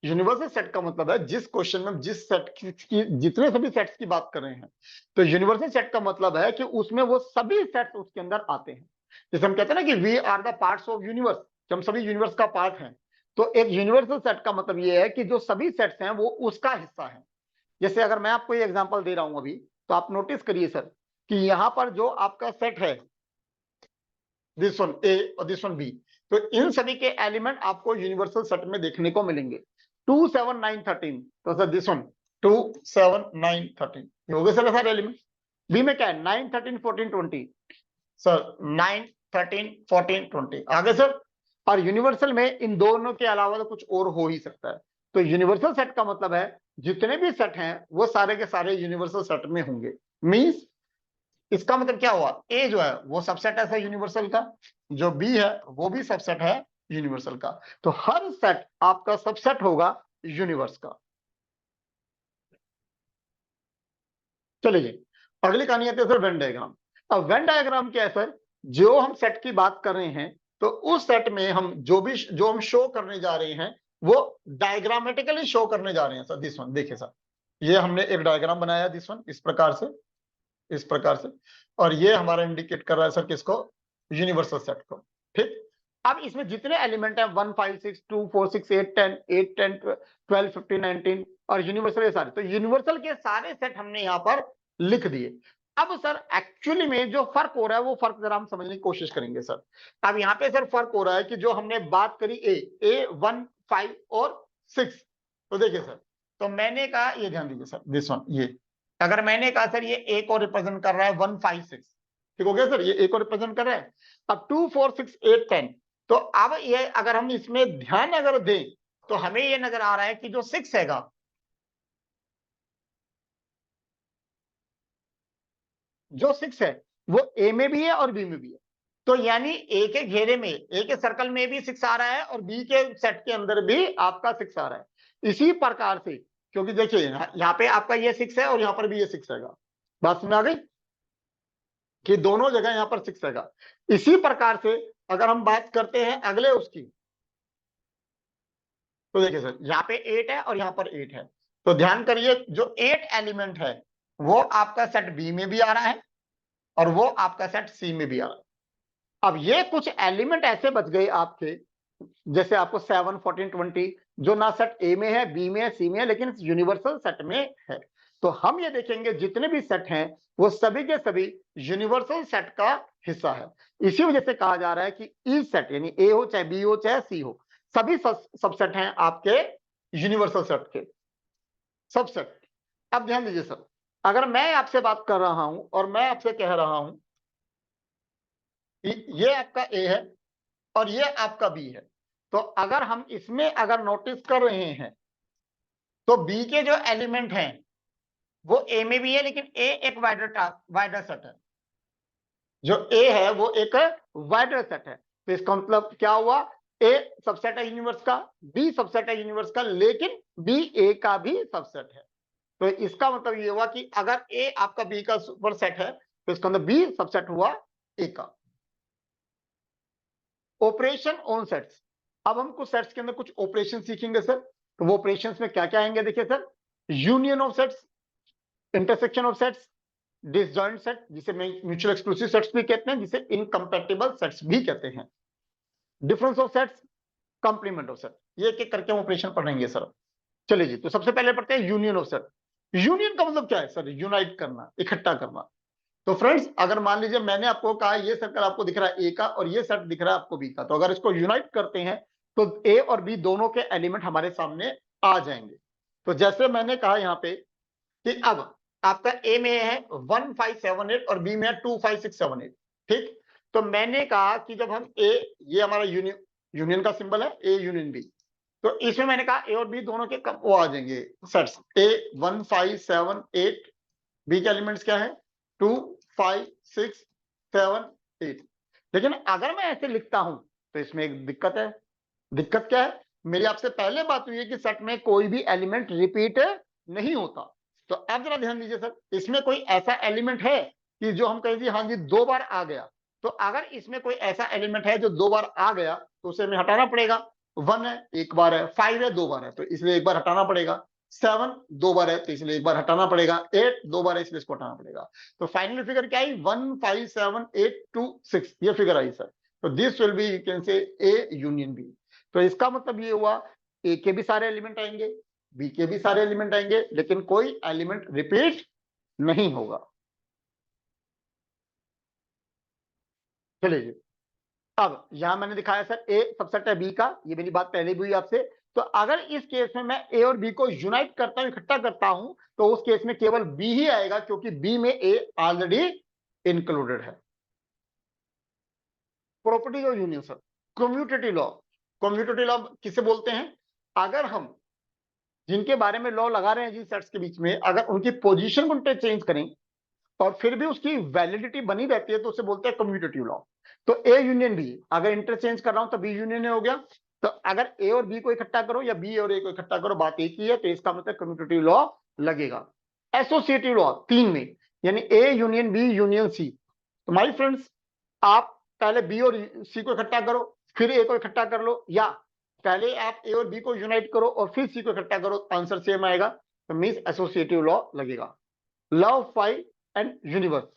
यूनिवर्सल सेट का मतलब है जिस क्वेश्चन में जिस सेट की जितने सभी सेट्स की बात कर रहे हैं, तो यूनिवर्सल सेट का मतलब है कि उसमें वो सभी सेट्स उसके अंदर आते हैं। जैसे हम कहते हैं ना कि we are the parts of universe, कि हम सभी यूनिवर्स का पार्ट हैं। तो एक यूनिवर्सल सेट का मतलब ये है कि जो सभी सेट्स हैं वो उसका हिस्सा है। जैसे अगर मैं आपको ये एग्जांपल दे रहा हूं अभी, तो आप नोटिस करिए सर कि यहां पर जो आपका सेट है, दिस वन ए और दिस वन बी, तो इन सभी के एलिमेंट आपको यूनिवर्सल सेट में देखने को मिलेंगे। 2 7 9 13, तो सर दिस वन 2 7 9 13 ये हो गए सर सारे एलिमेंट। बी में क्या है? 9 13 14 20, सर 9 13 14 20 आगे सर। और यूनिवर्सल में इन दोनों के अलावा तो कुछ और हो ही सकता है। तो यूनिवर्सल सेट का मतलब है जितने भी सेट हैं वो सारे के सारे यूनिवर्सल सेट में होंगे। मींस इसका मतलब क्या हुआ? ए जो है वो सबसेट है यूनिवर्सल का, जो बी है वो भी सबसेट है यूनिवर्सल का। तो हर सेट आपका सबसेट होगा यूनिवर्स का। चलिए जी, अगली कहानी आती है सर वेन डायग्राम। अब वेन डायग्राम क्या है सर? जो हम सेट की बात कर रहे हैं, तो उस सेट में हम जो हम शो करने जा रहे हैं वो डायग्रामेटिकली शो करने जा रहे हैं सर। दिस वन देखिए सर, ये हमने एक डायग्राम बनाया दिस वन इस प्रकार से, इस प्रकार से, और ये हमारा इंडिकेट कर रहा है सर किसको? यूनिवर्सल सेट को। ठीक, अब इसमें जितने एलिमेंट है 1 5 6 2 4 6 8 10 8 10 12 15 19 और यूनिवर्सल, ये सारे, तो यूनिवर्सल के सारे सेट हमने यहां पर लिख दिए। अब सर एक्चुअली में जो फर्क हो रहा है वो फर्क जरा हम समझने की कोशिश करेंगे सर। अब यहाँ पे सर फर्क हो रहा है कि जो हमने बात करी ए 1 5 और 6, तो देखिए सर, तो मैंने कहा, ये ध्यान दीजिए सर, दिस वन, ये अगर मैंने कहा सर ये ए को रिप्रेजेंट कर रहा है 1 5 6, ठीक हो गया सर, ये ए को रिप्रेजेंट कर रहा है। अब 2 4 6 8 10, तो अब ये अगर हम इसमें ध्यान अगर दें तो हमें ये नजर आ रहा है कि जो 6 हैगा, जो 6 है वो ए में भी है और बी में भी है। तो यानी ए के घेरे में, ए के सर्कल में भी 6 आ रहा है और बी के सेट के अंदर भी आपका 6 आ रहा है। इसी प्रकार से, क्योंकि देखिए यहाँ पे आपका ये 6 है और यहाँ पर भी ये 6 हैगा। बात समझ आ गई? कि दोनों जगह यहाँ पर 6 रहेगा। इसी प्रकार से अगर हम बात करते हैं अगले उसकी, तो देखिए सर यहाँ पे 8 है और यहाँ पर 8 है, तो ध्यान करिए जो 8 एलिमेंट है वो आपका सेट बी में भी आ रहा है और वो आपका सेट सी में भी आ रहा है। अब ये कुछ एलिमेंट ऐसे बच गए आपके, जैसे आपको 7, 14, 20 जो ना सेट ए में है, बी में है, सी में है, लेकिन यूनिवर्सल सेट में है। तो हम ये देखेंगे जितने भी सेट हैं वो सभी के सभी यूनिवर्सल सेट का हिस्सा है। इसी वजह से कहा जा रहा है कि ई सेट, यानी ए हो चाहे बी हो चाहे सी हो, सभी सबसेट हैं आपके यूनिवर्सल सेट के सबसेट। अब ध्यान दीजिए सर, अगर मैं आपसे बात कर रहा हूं और मैं आपसे कह रहा हूं ये आपका ए है और ये आपका बी है, तो अगर हम इसमें अगर नोटिस कर रहे हैं तो बी के जो एलिमेंट हैं वो ए में भी है, लेकिन ए एक वाइडर सेट है। जो ए है वो एक वाइडर सेट है, तो इसका मतलब क्या हुआ, ए सबसेट है यूनिवर्स का, बी सबसेट है यूनिवर्स का, लेकिन बी ए का भी सबसेट है। तो इसका मतलब ये हुआ कि अगर ए आपका बी का सुपर सेट है तो इसका मतलब बी सबसेट हुआ ए का। ऑपरेशन ऑन सेट्स, अब हम कुछ सेट्स के अंदर कुछ ऑपरेशन सीखेंगे सर। तो वो ऑपरेशंस में क्या क्या आएंगे, देखिए sir, union of sets, intersection of sets, disjoint set जिसे म्यूचुअल एक्सक्लूसिव सेट्स भी कहते हैं, जिसे इनकम्पैटिबल सेट्स भी कहते हैं, difference of sets, complement of set, ये एक एक करके हम ऑपरेशन पढ़ेंगे सर। चलिए जी, तो सबसे पहले पढ़ते हैं यूनियन ऑफ सेट। यूनियन का मतलब क्या है सर, यूनाइट करना, इकट्ठा करना। तो फ्रेंड्स अगर मान लीजिए मैंने आपको कहा ये सर्कल आपको दिख रहा है ए का और ये सेट दिख रहा है आपको बी का, तो अगर इसको यूनाइट करते हैं तो ए और बी दोनों के एलिमेंट हमारे सामने आ जाएंगे। तो जैसे मैंने कहा यहाँ पे कि अब आपका ए में है 1578 और बी में है 25678, ठीक। तो मैंने कहा कि जब हम ए, ये हमारा यूनियन का सिंबल है, ए यूनियन बी, तो इसमें मैंने कहा ए और बी दोनों के वो आ जाएंगे सेट्स, ए 1578, बी के एलिमेंट्स क्या है 2, 5, 6, 7, 8। लेकिन अगर मैं ऐसे लिखता हूं तो इसमें एक दिक्कत है। दिक्कत क्या है, मेरी आपसे पहले बात हुई है कि सेट में कोई भी एलिमेंट रिपीट नहीं होता। तो अब जरा ध्यान दीजिए सर, इसमें कोई ऐसा एलिमेंट है कि जो हम कहें जी हाँ जी 2 बार आ गया, तो अगर इसमें कोई ऐसा एलिमेंट है जो 2 बार आ गया तो उसे हमें हटाना पड़ेगा। 1 है 1 बार है, 5 है 2 बार है, तो इसलिए 1 बार हटाना पड़ेगा। 7 2 बार है तो इसलिए 1 बार हटाना पड़ेगा। 8 2 बार है इसलिए इसको हटाना पड़ेगा। तो फाइनल फिगर क्या आई, 1 5 7 8 2 6, ये फिगर आई सर। तो this will be, you can say A union B. तो इसका मतलब ये हुआ ए के भी सारे एलिमेंट आएंगे, बी के भी सारे एलिमेंट आएंगे, लेकिन कोई एलिमेंट रिपीट नहीं होगा। चलिए, अब यहां मैंने दिखाया सर ए सबसेट है बी का, ये मेरी बात पहले भी हुई आपसे। तो अगर इस केस में मैं ए और बी को यूनाइट करता हूं, इकट्ठा करता हूं, तो उस केस में केवल बी ही आएगा, क्योंकि बी में ए ऑलरेडी इंक्लूडेड है। Properties of union sir, commutative law. Commutative law किसे बोलते हैं, अगर हम जिनके बारे में लॉ लगा रहे हैं जिन सेट्स के बीच में, अगर उनकी पोजीशन को इंटरचेंज करें और फिर भी उसकी वैलिडिटी बनी रहती है तो उसे बोलते हैं कम्यूटेटिव लॉ। तो ए यूनियन बी, अगर इंटरचेंज कर रहा हूं तो बी यूनियन हो गया। तो अगर ए और बी को इकट्ठा करो या बी और ए को इकट्ठा करो, बात एक ही है, तो इसका मतलब कम्यूटेटिव लॉ लगेगा। एसोसिएटिव लॉ 3 में, यानी A union B union C. तो माय फ्रेंड्स, आप पहले बी और सी को इकट्ठा करो फिर ए को इकट्ठा कर लो, या पहले आप ए और बी को यूनाइट करो और फिर सी को इकट्ठा करो, आंसर सेम आएगा। तो मींस एसोसिएटिव लॉ लगेगा। Law of phi and universe,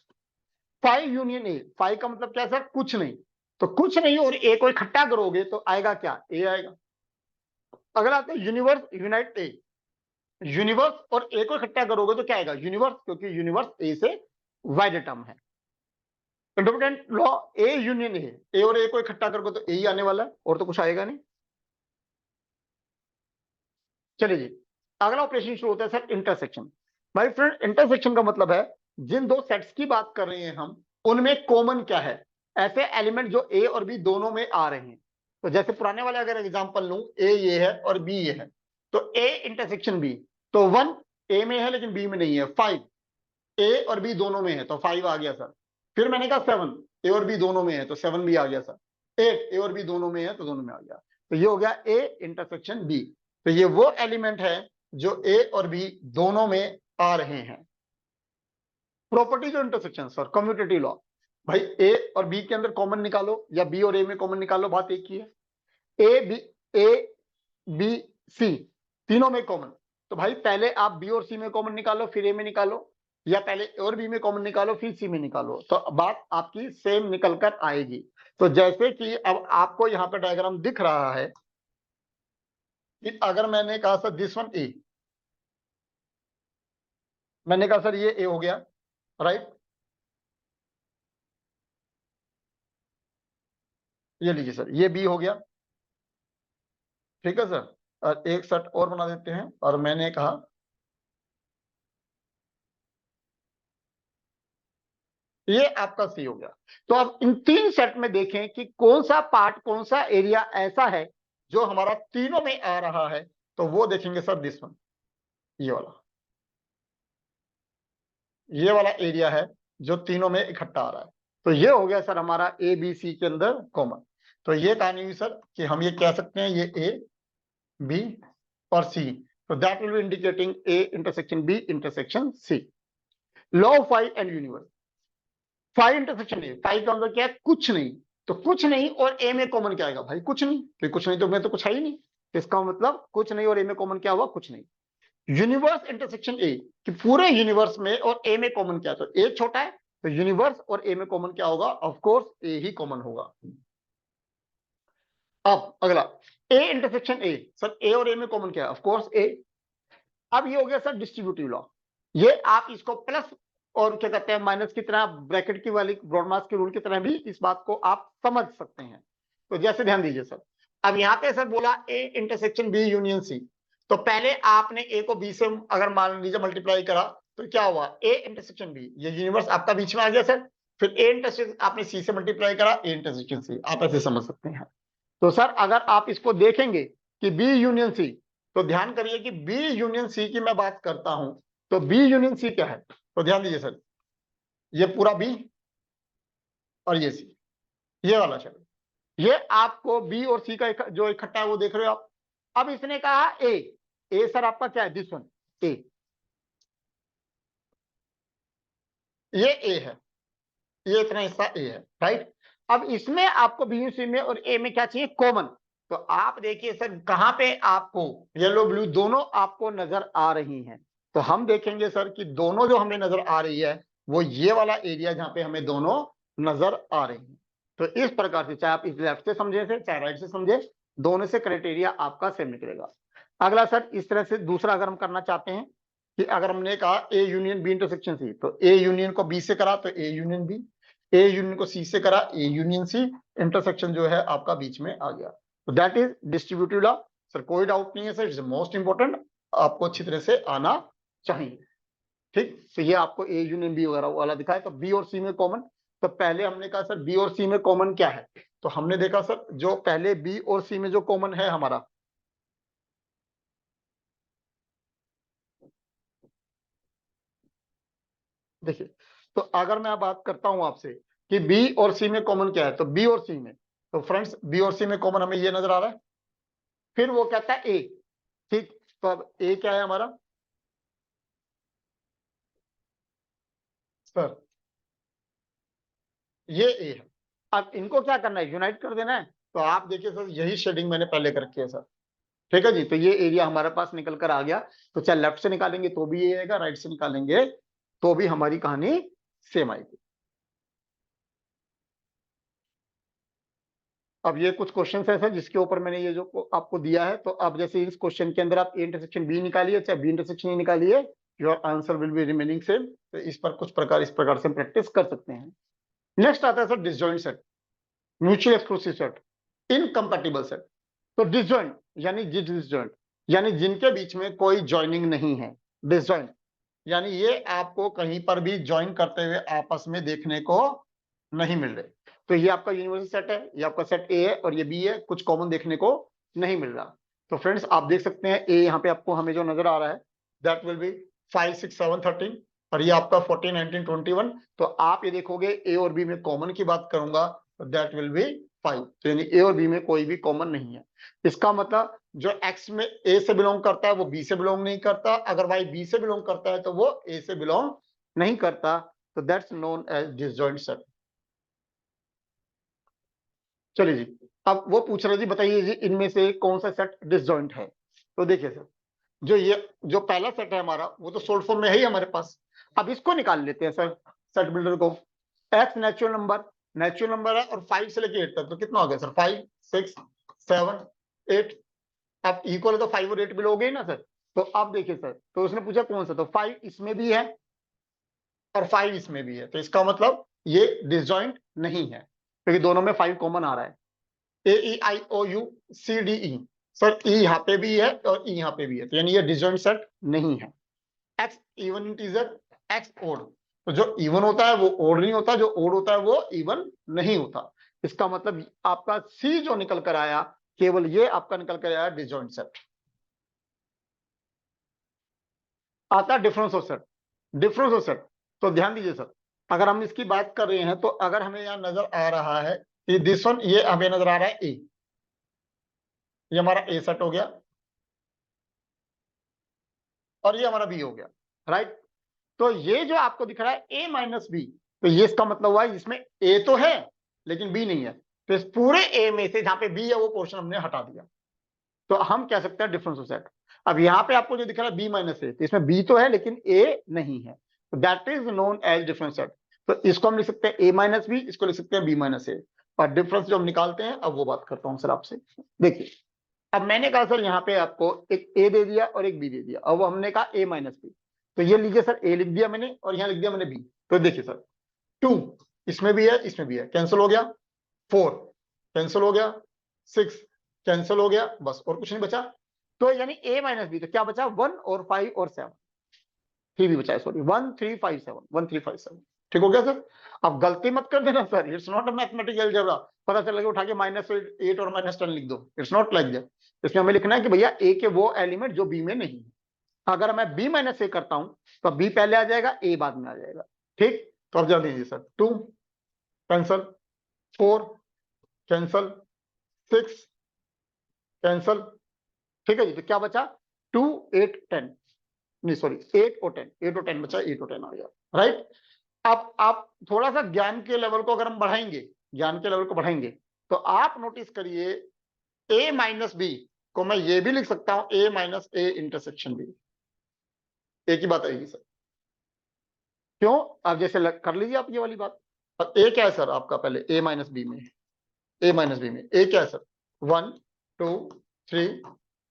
phi union A, phi का मतलब क्या है सर, कुछ नहीं। तो कुछ नहीं और ए को इकट्ठा करोगे तो आएगा क्या, ए आएगा। अगर आते हैं यूनिवर्स यूनाइट ए, यूनिवर्स और ए को इकट्ठा करोगे तो क्या आएगा, यूनिवर्स, क्योंकि यूनिवर्स ए से वाइड टर्म है। Independent law A union A और ए को इकट्ठा करोगे तो ए ही आने वाला है, और तो कुछ आएगा नहीं। चलिए जी, अगला ऑपरेशन शुरू होता है सर, इंटरसेक्शन। भाई फ्रेंड, इंटरसेक्शन का मतलब है जिन दो सेट्स की बात कर रहे हैं हम, उनमें कॉमन क्या है, ऐसे एलिमेंट जो ए और बी दोनों में आ रहे हैं। तो जैसे पुराने वाले अगर एग्जांपल लूं, ए ये है और बी ये है, तो ए इंटरसेक्शन बी, तो 1 ए में है लेकिन बी में नहीं है। 5 ए और बी दोनों में है तो 5 आ गया सर। फिर मैंने कहा 7 ए और बी दोनों में है तो 7 भी आ गया सर। 8 ए और बी दोनों में है तो दोनों में आ गया। तो ये हो गया ए इंटरसेक्शन बी। तो ये वो एलिमेंट है जो ए और बी दोनों में आ रहे हैं। Properties of intersection sir, commutative law. भाई ए और बी के अंदर कॉमन निकालो या बी और ए में कॉमन निकालो, बात एक ही है। ए बी तीनों में कॉमन, तो भाई पहले आप बी और सी में कॉमन निकालो फिर ए में निकालो, या पहले ए और बी में कॉमन निकालो फिर सी में निकालो, तो बात आपकी सेम निकल कर आएगी। तो जैसे कि अब आपको यहाँ पे डायग्राम दिख रहा है कि अगर मैंने कहा सर दिस वन ए, मैंने कहा सर ये ए हो गया, राइट, ये लीजिए सर ये बी हो गया, ठीक है सर। और एक सेट और बना देते हैं, और मैंने कहा ये आपका सी हो गया। तो अब इन तीन सेट में देखें कि कौन सा पार्ट, कौन सा एरिया ऐसा है जो हमारा तीनों में आ रहा है, तो वो देखेंगे सर दिस वन, ये वाला एरिया है जो तीनों में इकट्ठा आ रहा है। तो ये हो गया सर हमारा ए बी सी के अंदर कॉमन। तो ये कहानी हुई सर कि हम ये कह सकते हैं ये ए बी और सी, तो that will be indicating A intersection B intersection C. Law of phi and universe, phi intersection A, phi का मतलब क्या है, कुछ नहीं, तो कुछ नहीं और ए में कॉमन क्या आएगा भाई, कुछ नहीं, तो कुछ नहीं तो में तो कुछ है ही नहीं, इसका मतलब कुछ नहीं और ए में कॉमन क्या हुआ, कुछ नहीं। यूनिवर्स इंटरसेक्शन ए, कि पूरे यूनिवर्स में और ए में कॉमन क्या है, तो ए छोटा है, तो यूनिवर्स और ए में कॉमन क्या होगा, of course A he common होगा। अब अगला ए इंटरसेक्शन ए, सर ए और ए में कॉमन क्या है, ऑफ कोर्स ए। अब ये हो गया सर डिस्ट्रीब्यूटिव लॉ, ये आप इसको प्लस और क्या कहते हैं माइनस की तरह, ब्रैकेट की वाली ब्रॉडमास के रूल की तरह भी इस बात को आप समझ सकते हैं। तो जैसे ध्यान दीजिए सर, अब यहाँ पे सर बोला A intersection B union C, तो पहले आपने ए को बी से अगर मान लीजिए मल्टीप्लाई करा, तो क्या हुआ ए इंटरसेक्शन बी, ये यूनिवर्स आपका बीच में आ गया सर। फिर ए इंटरसेक्शन आपने सी से मल्टीप्लाई करा, ए इंटरसेक्शन सी, आप ऐसे समझ सकते हैं। तो सर अगर आप इसको देखेंगे कि बी यूनियन सी, तो ध्यान करिए कि बी यूनियन सी की मैं बात करता हूं, तो बी यूनियन सी क्या है, तो ध्यान दीजिए सर, ये पूरा बी और ये सी, ये वाला चलो, ये आपको बी और सी का जो इकट्ठा है वो देख रहे हो आप। अब इसने कहा ए, ए सर आपका क्या है, दिस वन ए, ये ए है, ये इतना हिस्सा ए है, राइट। अब इसमें आपको बी सी में और ए में क्या चाहिए, कॉमन। तो आप देखिए सर कहां पे आपको येलो ब्लू दोनों आपको नजर आ रही हैं, तो हम देखेंगे सर कि दोनों जो हमें नजर आ रही है वो ये वाला एरिया जहां पे हमें दोनों नजर आ रही है। तो इस प्रकार से चाहे आप इस लेफ्ट से समझे से चाहे राइट से समझे, दोनों से क्राइटेरिया आपका सेम निकलेगा। अगला सर इस तरह से दूसरा अगर हम करना चाहते हैं कि अगर हमने कहा A union B intersection C, तो ए यूनियन को बी से करा तो A union B, A union को सी से करा ए यूनियन सी, इंटरसेक्शन जो है आपका बीच में आ गया। तो that is distributive law. Sir कोई डाउट नहीं है सर, इट्स मोस्ट इंपॉर्टेंट, आपको अच्छी तरह से आना चाहिए। ठीक, तो ये आपको ए यूनियन बी वगैरह वाला दिखाया। तो बी और सी में कॉमन, तो पहले हमने कहा सर बी और सी में कॉमन क्या है, तो हमने देखा सर जो पहले बी और सी में जो कॉमन है हमारा, देखिए, तो अगर मैं बात करता हूं आपसे कि बी और सी में कॉमन क्या है, तो बी और सी में, तो फ्रेंड्स बी और सी में कॉमन हमें ये नजर आ रहा है। फिर वो कहता है ए, ठीक, तो अब ए क्या है हमारा, सर ये ए है। अब इनको क्या करना है, यूनाइट कर देना है। तो आप देखिए सर यही शेडिंग मैंने पहले कर रखी है सर, ठीक है जी। तो ये एरिया हमारे पास निकल कर आ गया। तो चाहे लेफ्ट से निकालेंगे तो भी ये आएगा, राइट से निकालेंगे तो भी हमारी कहानी सेम आएगी। अब ये कुछ क्वेश्चन है सर जिसके ऊपर मैंने ये जो आपको दिया है, तो अब जैसे इस क्वेश्चन के अंदर आप ए इंटरसेक्शन बी निकालिए चाहे बी इंटरसेक्शन ए निकालिए, your answer will be remaining same. तो इस पर कुछ प्रकार इस प्रकार से प्रैक्टिस कर सकते हैं। नेक्स्ट आता है sir disjoint set, mutual exclusive set, incompatible set. तो डिसजॉइंट यानी डिसजॉइंट यानी जिनके बीच में कोई ज्वाइनिंग नहीं है, डिसजॉइंट यानी ये आपको कहीं पर भी ज्वाइन करते हुए आपस में देखने को नहीं मिल रहे। तो ये आपका यूनिवर्सल सेट है, ये आपका सेट ए है और ये बी है, कुछ कॉमन देखने को नहीं मिल रहा। तो फ्रेंड्स आप देख सकते हैं ए यहाँ पे आपको हमें जो नजर आ रहा है दैट विल बी 5 6 7 13, और ये आपका 14 19 21। तो आप ये देखोगे ए और बी में कॉमन की बात करूंगा तो दैट विल बी 5, तो यानी ए और बी में कोई भी कॉमन नहीं है। इसका मतलब जो एक्स में ए से बिलोंग करता है वो बी से बिलोंग नहीं करता, अगर वाई बी से बिलोंग करता है तो वो ए से बिलोंग नहीं करता। तो that's known as disjoint set. चलिए जी, अब वो पूछ रहे जी बताइए जी इनमें से कौन सा सेट डिसजॉइंट है। तो देखिए सर, जो पहला सेट है हमारा वो तो सोल्ड फॉर्म में है ही हमारे पास। अब इसको निकाल लेते हैं सर, सेट बिल्डर को। एक्स नेचुरल नंबर है और 5 से लेके 8 तक, तो कितना हो गया सर, 5 6 7 8। अब इक्वल है तो 5 और 8 भी लोगे ही ना सर। तो अब देखिए सर, तो उसने पूछा कौन सा, तो 5 इसमें भी है और 5 इसमें भी है, तो इसका मतलब ये डिसजॉइंट नहीं है, क्योंकि दोनों में 5 कॉमन आ रहा है। AEIOUCDE, सर ई यहाँ पे भी है और ई यहाँ पे भी है, तो यानी ये डिसजॉइंट सेट नहीं है। X even integer, X odd, तो जो इवन होता है वो ओड नहीं होता, जो ओड होता है वो इवन नहीं होता। इसका मतलब आपका सी जो निकल कर आया, केवल ये आपका निकल कर आया डिसजॉइंट सेट। आता difference of set, difference of set. तो ध्यान दीजिए सर, अगर हम इसकी बात कर रहे हैं तो अगर हमें यहाँ नजर आ रहा है कि दिस वन, ये हमें नजर आ रहा है ए, ये हमारा ए सेट हो गया और ये हमारा बी हो गया, राइट। तो ये जो आपको दिख रहा है ए माइनस बी, तो ये इसका मतलब हुआ इसमें ए तो है लेकिन बी नहीं है, तो इस पूरे ए में से जहां पे बी है वो पोर्शन हमने हटा दिया, तो हम कह सकते हैं डिफरेंस ऑफ सेट। अब यहाँ पे आपको जो दिख रहा है बी माइनस ए, तो इसमें बी तो है लेकिन ए नहीं है, तो that is known age difference set. तो इसको हम लिख सकते हैं ए माइनस बी, इसको लिख सकते हैं बी माइनस ए, और डिफरेंस जो हम निकालते हैं अब वो बात करता हूँ सर आपसे। देखिए, अब मैंने कहा सर यहाँ पे आपको एक ए दे दिया और एक बी दे दिया, अब हमने कहा ए माइनस बी, तो ये लीजिए सर, ए लिख दिया मैंने और यहाँ लिख दिया मैंने बी। तो देखिए सर, 2 इसमें भी है इसमें भी है, कैंसिल हो गया, 4 कैंसिल हो गया, 6 कैंसिल हो गया, बस और कुछ नहीं बचा। तो यानी ए माइनस बी, तो क्या बचा, 1 और 5 और 7, 3 भी बचा है, सॉरी 1 3 5 7, 1 3 5 7, ठीक हो गया सर। अब गलती मत कर देना sir, it's not a mathematical algebra, पता चला कि उठा के -8 और -10 लिख दो, इट्स नॉट लाइक दैट। इसमें हमें लिखना है कि भैया ए के वो एलिमेंट जो बी में नहीं है। अगर मैं बी माइनस ए करता हूं तो बी पहले आ जाएगा, ए बाद में आ जाएगा, ठीक। तो अब जल्दी दीजिए सर, 2 कैंसल, 4 कैंसल, 6 कैंसल, ठीक है जी। तो क्या बचा, 2 8 10, नहीं सॉरी 8 और 10, 8 और 10 बचा, 8 और 10 आ गया, राइट। अब आप थोड़ा सा ज्ञान के लेवल को अगर हम बढ़ाएंगे, ज्ञान के लेवल को बढ़ाएंगे, तो आप नोटिस करिए ए माइनस बी को मैं ये भी लिख सकता हूं ए माइनस ए इंटरसेक्शन बी, एक ही बात आएगी सर। क्यों, आप जैसे कर लीजिए आप ये वाली बात। और ए क्या है सर आपका, पहले ए माइनस बी में, ए माइनस बी में ए क्या है सर, 1 2 3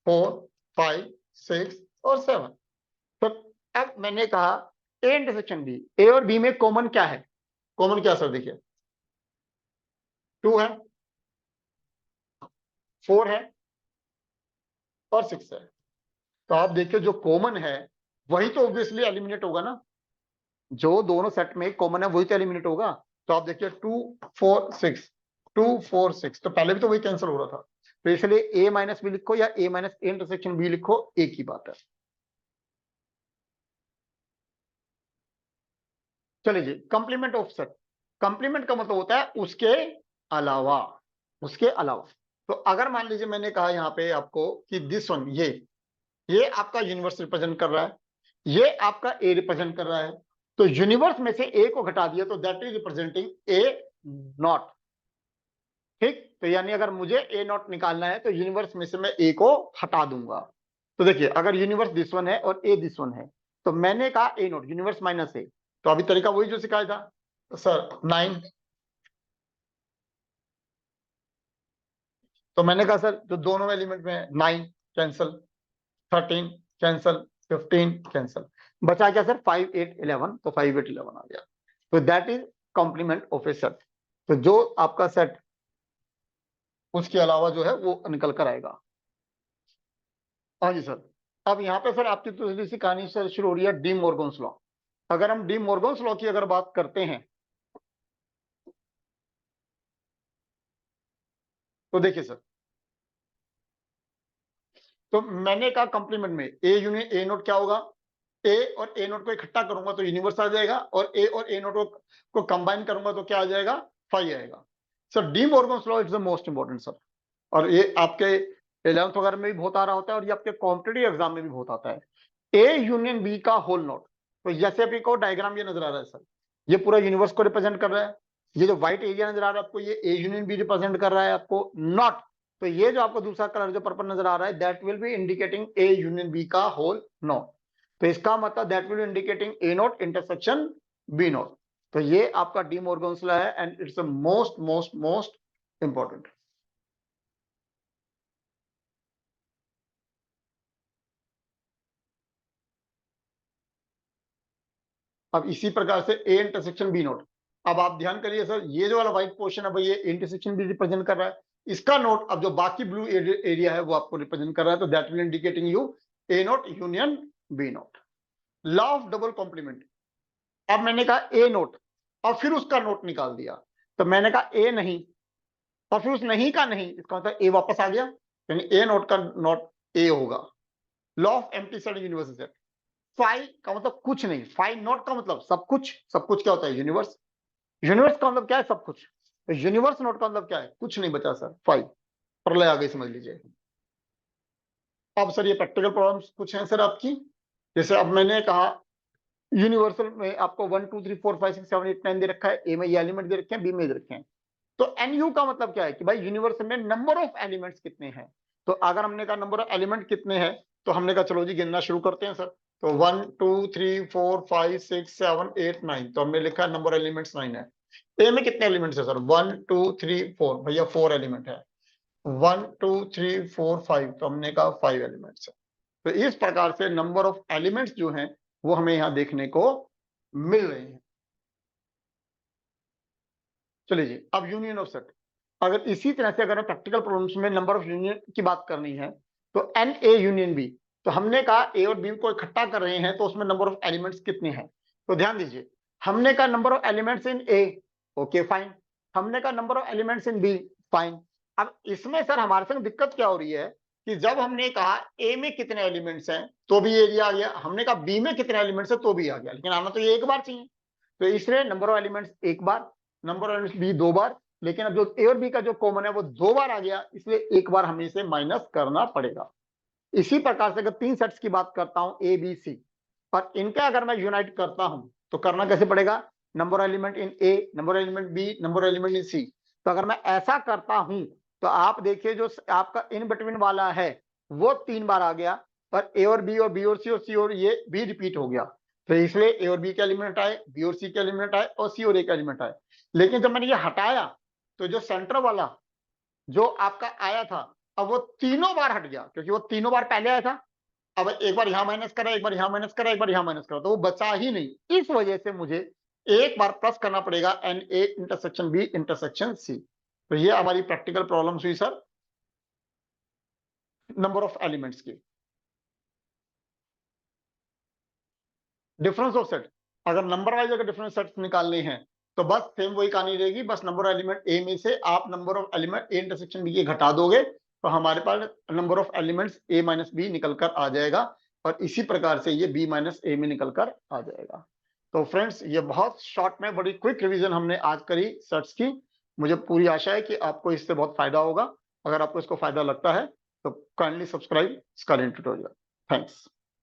4 5 6 और 7। तो अब मैंने कहा ए इंटरसेक्शन बी, ए और बी में कॉमन क्या है, कॉमन क्या सर, देखिए 2 है, 4 है और 6 है। तो आप देखिए जो कॉमन है वही तो ऑब्वियसली एलिमिनेट होगा ना, जो दोनों सेट में कॉमन है वही तो एलिमिनेट होगा। तो आप देखिए 2 4 6, 2 4 6, तो पहले भी तो वही कैंसिल हो रहा था, तो इसलिए ए माइनस बी लिखो या ए माइनस ए इंटरसेक्शन बी लिखो, एक ही बात है। चलिए जी, कंप्लीमेंट ऑफ सेट, कंप्लीमेंट का मतलब होता है उसके अलावा, उसके अलावा। तो अगर मान लीजिए मैंने कहा यहाँ पे आपको कि दिस वन, ये आपका यूनिवर्स रिप्रेजेंट कर रहा है, ये आपका ए रिप्रेजेंट कर रहा है, तो यूनिवर्स में से ए को घटा दिया तो that is representing A not, ठीक। तो यानी अगर मुझे ए नॉट निकालना है तो यूनिवर्स में से मैं ए को हटा दूंगा। तो देखिए अगर यूनिवर्स दिस वन है और ए दिस वन है, तो मैंने कहा ए नॉट यूनिवर्स माइनस ए, तो अभी तरीका वही जो सिखाया था, तो सर 9, तो मैंने कहा सर जो दोनों एलिमेंट में 9 कैंसल, 13 कैंसल, 15 कैंसल, बचा क्या सर 5 8 11, तो 5 8 11 आ गया। तो that is complement of A set. तो जो आपका सेट उसके अलावा जो है वो निकल कर आएगा। हाँ जी सर। अब यहाँ पे सर आपकी दूसरी सी कहानी सर शुरू हो रही है डी मॉर्गन्स लॉ। अगर हम डी मॉर्गन्स लॉ की अगर बात करते हैं तो देखिए सर, तो मैंने कहा कंप्लीमेंट में ए यूनियन ए नोट क्या होगा, ए और ए नोट को इकट्ठा करूंगा तो यूनिवर्स आ जाएगा, और ए नोट को कंबाइन करूंगा तो क्या आ जाएगा, 5 आएगा। Sir D Morgan's law is the most important sir, और ये आपके 11th वगैरह में भी बहुत आ रहा होता है और ये आपके कॉम्पिटेटिव एग्जाम में भी बहुत आता है। ए यूनियन बी का होल नोट, तो जैसे आपको डायग्राम ये नजर आ रहा है सर, ये पूरा यूनिवर्स को रिप्रेजेंट कर रहा है, ये जो व्हाइट एरिया नजर आ रहा है आपको, ये ए यूनियन बी रिप्रेजेंट कर रहा है आपको, नॉट। तो ये जो आपको दूसरा कलर जो पर्पल नजर आ रहा है, that will be indicating A union B का होल नोट। तो इसका मतलब that will indicating A not intersection B not. तो ये आपका डी मॉर्गन्स लॉ है and it's most most most important. अब इसी प्रकार से ए इंटरसेक्शन बी नोट। अब आप ध्यान करिए सर, ये जो वाला व्हाइट पोर्शन है भाई, ये इंटरसेक्शन भी रिप्रेजेंट कर रहा है। इसका नोट अब जो बाकी ब्लू एरिया है वो आपको रिप्रेजेंट कर रहा है, तो that will indicating you A not union B not. Law of double complement. अब मैंने कहा ए नोट और फिर उसका नोट निकाल दिया, तो मैंने कहा ए नहीं और फिर उस नहीं का नहीं, इसका मतलब ए वापस आ गया, यानी ए नोट का नोट ए होगा। Law of empty set universal set. Phi का मतलब कुछ नहीं, फाई नॉट का मतलब सब कुछ। सब कुछ क्या होता है? यूनिवर्स। यूनिवर्स का मतलब क्या है? सब कुछ। तो यूनिवर्स नॉट का मतलब क्या है? कुछ नहीं बचा सर, फाई। प्रलय आ गई समझ लीजिए। अब सर ये प्रैक्टिकल प्रॉब्लम्स कुछ हैं सर आपकी। जैसे अब मैंने कहा यूनिवर्सल में आपको 1 2 3 4 5 6 7 8 9 दे रखा है, ए में ये एलिमेंट दे रखे हैं, बी में दे रखे हैं। तो एनयू का मतलब क्या है कि भाई यूनिवर्सल में नंबर ऑफ एलिमेंट्स कितने हैं। तो अगर हमने कहा नंबर ऑफ एलिमेंट कितने हैं, तो हमने कहा चलो जी गिनना शुरू करते हैं सर। तो 1 2 3 4 5 6 7 8 9, तो हमने लिखा नंबर एलिमेंट्स 9 है। ए में कितने एलिमेंट्स है सर? 1 2 3 4, भैया 4 एलिमेंट है। 1 2 3 4 5, तो हमने कहा 5 एलिमेंट्स है। तो इस प्रकार से नंबर ऑफ एलिमेंट्स जो हैं वो हमें यहां देखने को मिल रहे हैं। चलिए जी, अब यूनियन ऑफ सेट। अगर इसी तरह से अगर प्रैक्टिकल प्रॉब्लम्स में नंबर ऑफ यूनियन की बात करनी है, तो एन ए यूनियन बी। तो हमने कहा ए और बी को इकट्ठा कर रहे हैं, तो उसमें नंबर ऑफ एलिमेंट्स कितने हैं? तो ध्यान दीजिए, हमने कहा number of elements in A, okay fine. हमने कहा number of elements in B, fine. अब इसमें सर हमारे संग दिक्कत क्या हो रही है कि जब हमने कहा ए में कितने एलिमेंट्स हैं तो भी एरिया आ गया, हमने कहा बी में कितने एलिमेंट्स हैं तो भी आ गया, लेकिन आना तो ये एक बार चाहिए। तो इसलिए नंबर ऑफ एलिमेंट्स एक बार, नंबर ऑफ एलिमेंट्स बी दो बार, लेकिन अब जो ए और बी का जो कॉमन है वो दो बार आ गया, इसलिए एक बार हमें इसे माइनस करना पड़ेगा। इसी प्रकार से अगर तीन सेट्स की बात करता हूं ए बी सी, और इनका अगर मैं यूनाइट करता हूं तो करना कैसे पड़ेगा? Number element in A, number element B, number element in C. तो अगर मैं ऐसा करता हूं तो आप देखिए जो आपका इन बिटवीन वाला है वो तीन बार आ गया, पर ए और बी और बी और सी और ये भी रिपीट हो गया। तो इसलिए ए और बी के एलिमेंट आए, बी और सी के एलिमेंट आए और सी और ए के एलिमेंट आए। लेकिन जब मैंने ये हटाया तो जो सेंटर वाला जो आपका आया था, अब वो तीनों बार हट गया, क्योंकि वो तीनों बार पहले आया था। अब एक बार यहां माइनस करा, एक बार यहां माइनस करा, एक बार यहां माइनस करा, तो वो बचा ही नहीं। इस वजह से मुझे एक बार प्लस करना पड़ेगा N A intersection B intersection C. तो ये हमारी प्रैक्टिकल प्रॉब्लम हुई सर नंबर ऑफ एलिमेंट्स की। डिफरेंस ऑफ सेट, अगर नंबर वाइज अगर डिफरेंस सेट्स निकालने हैं तो बस सेम वही कहानी रहेगी, बस नंबर ऑफ एलिमेंट ए में से आप number of element A intersection B के घटा दोगे तो हमारे पास number of elements A minus B निकल कर आ जाएगा, और इसी प्रकार से ये बी माइनस ए में निकल कर आ जाएगा। तो फ्रेंड्स, ये बहुत शॉर्ट में बड़ी क्विक रिवीजन हमने आज करी सेट्स की। मुझे पूरी आशा है कि आपको इससे बहुत फायदा होगा। अगर आपको इसको फायदा लगता है तो kindly subscribe skyline tutorial. Thanks.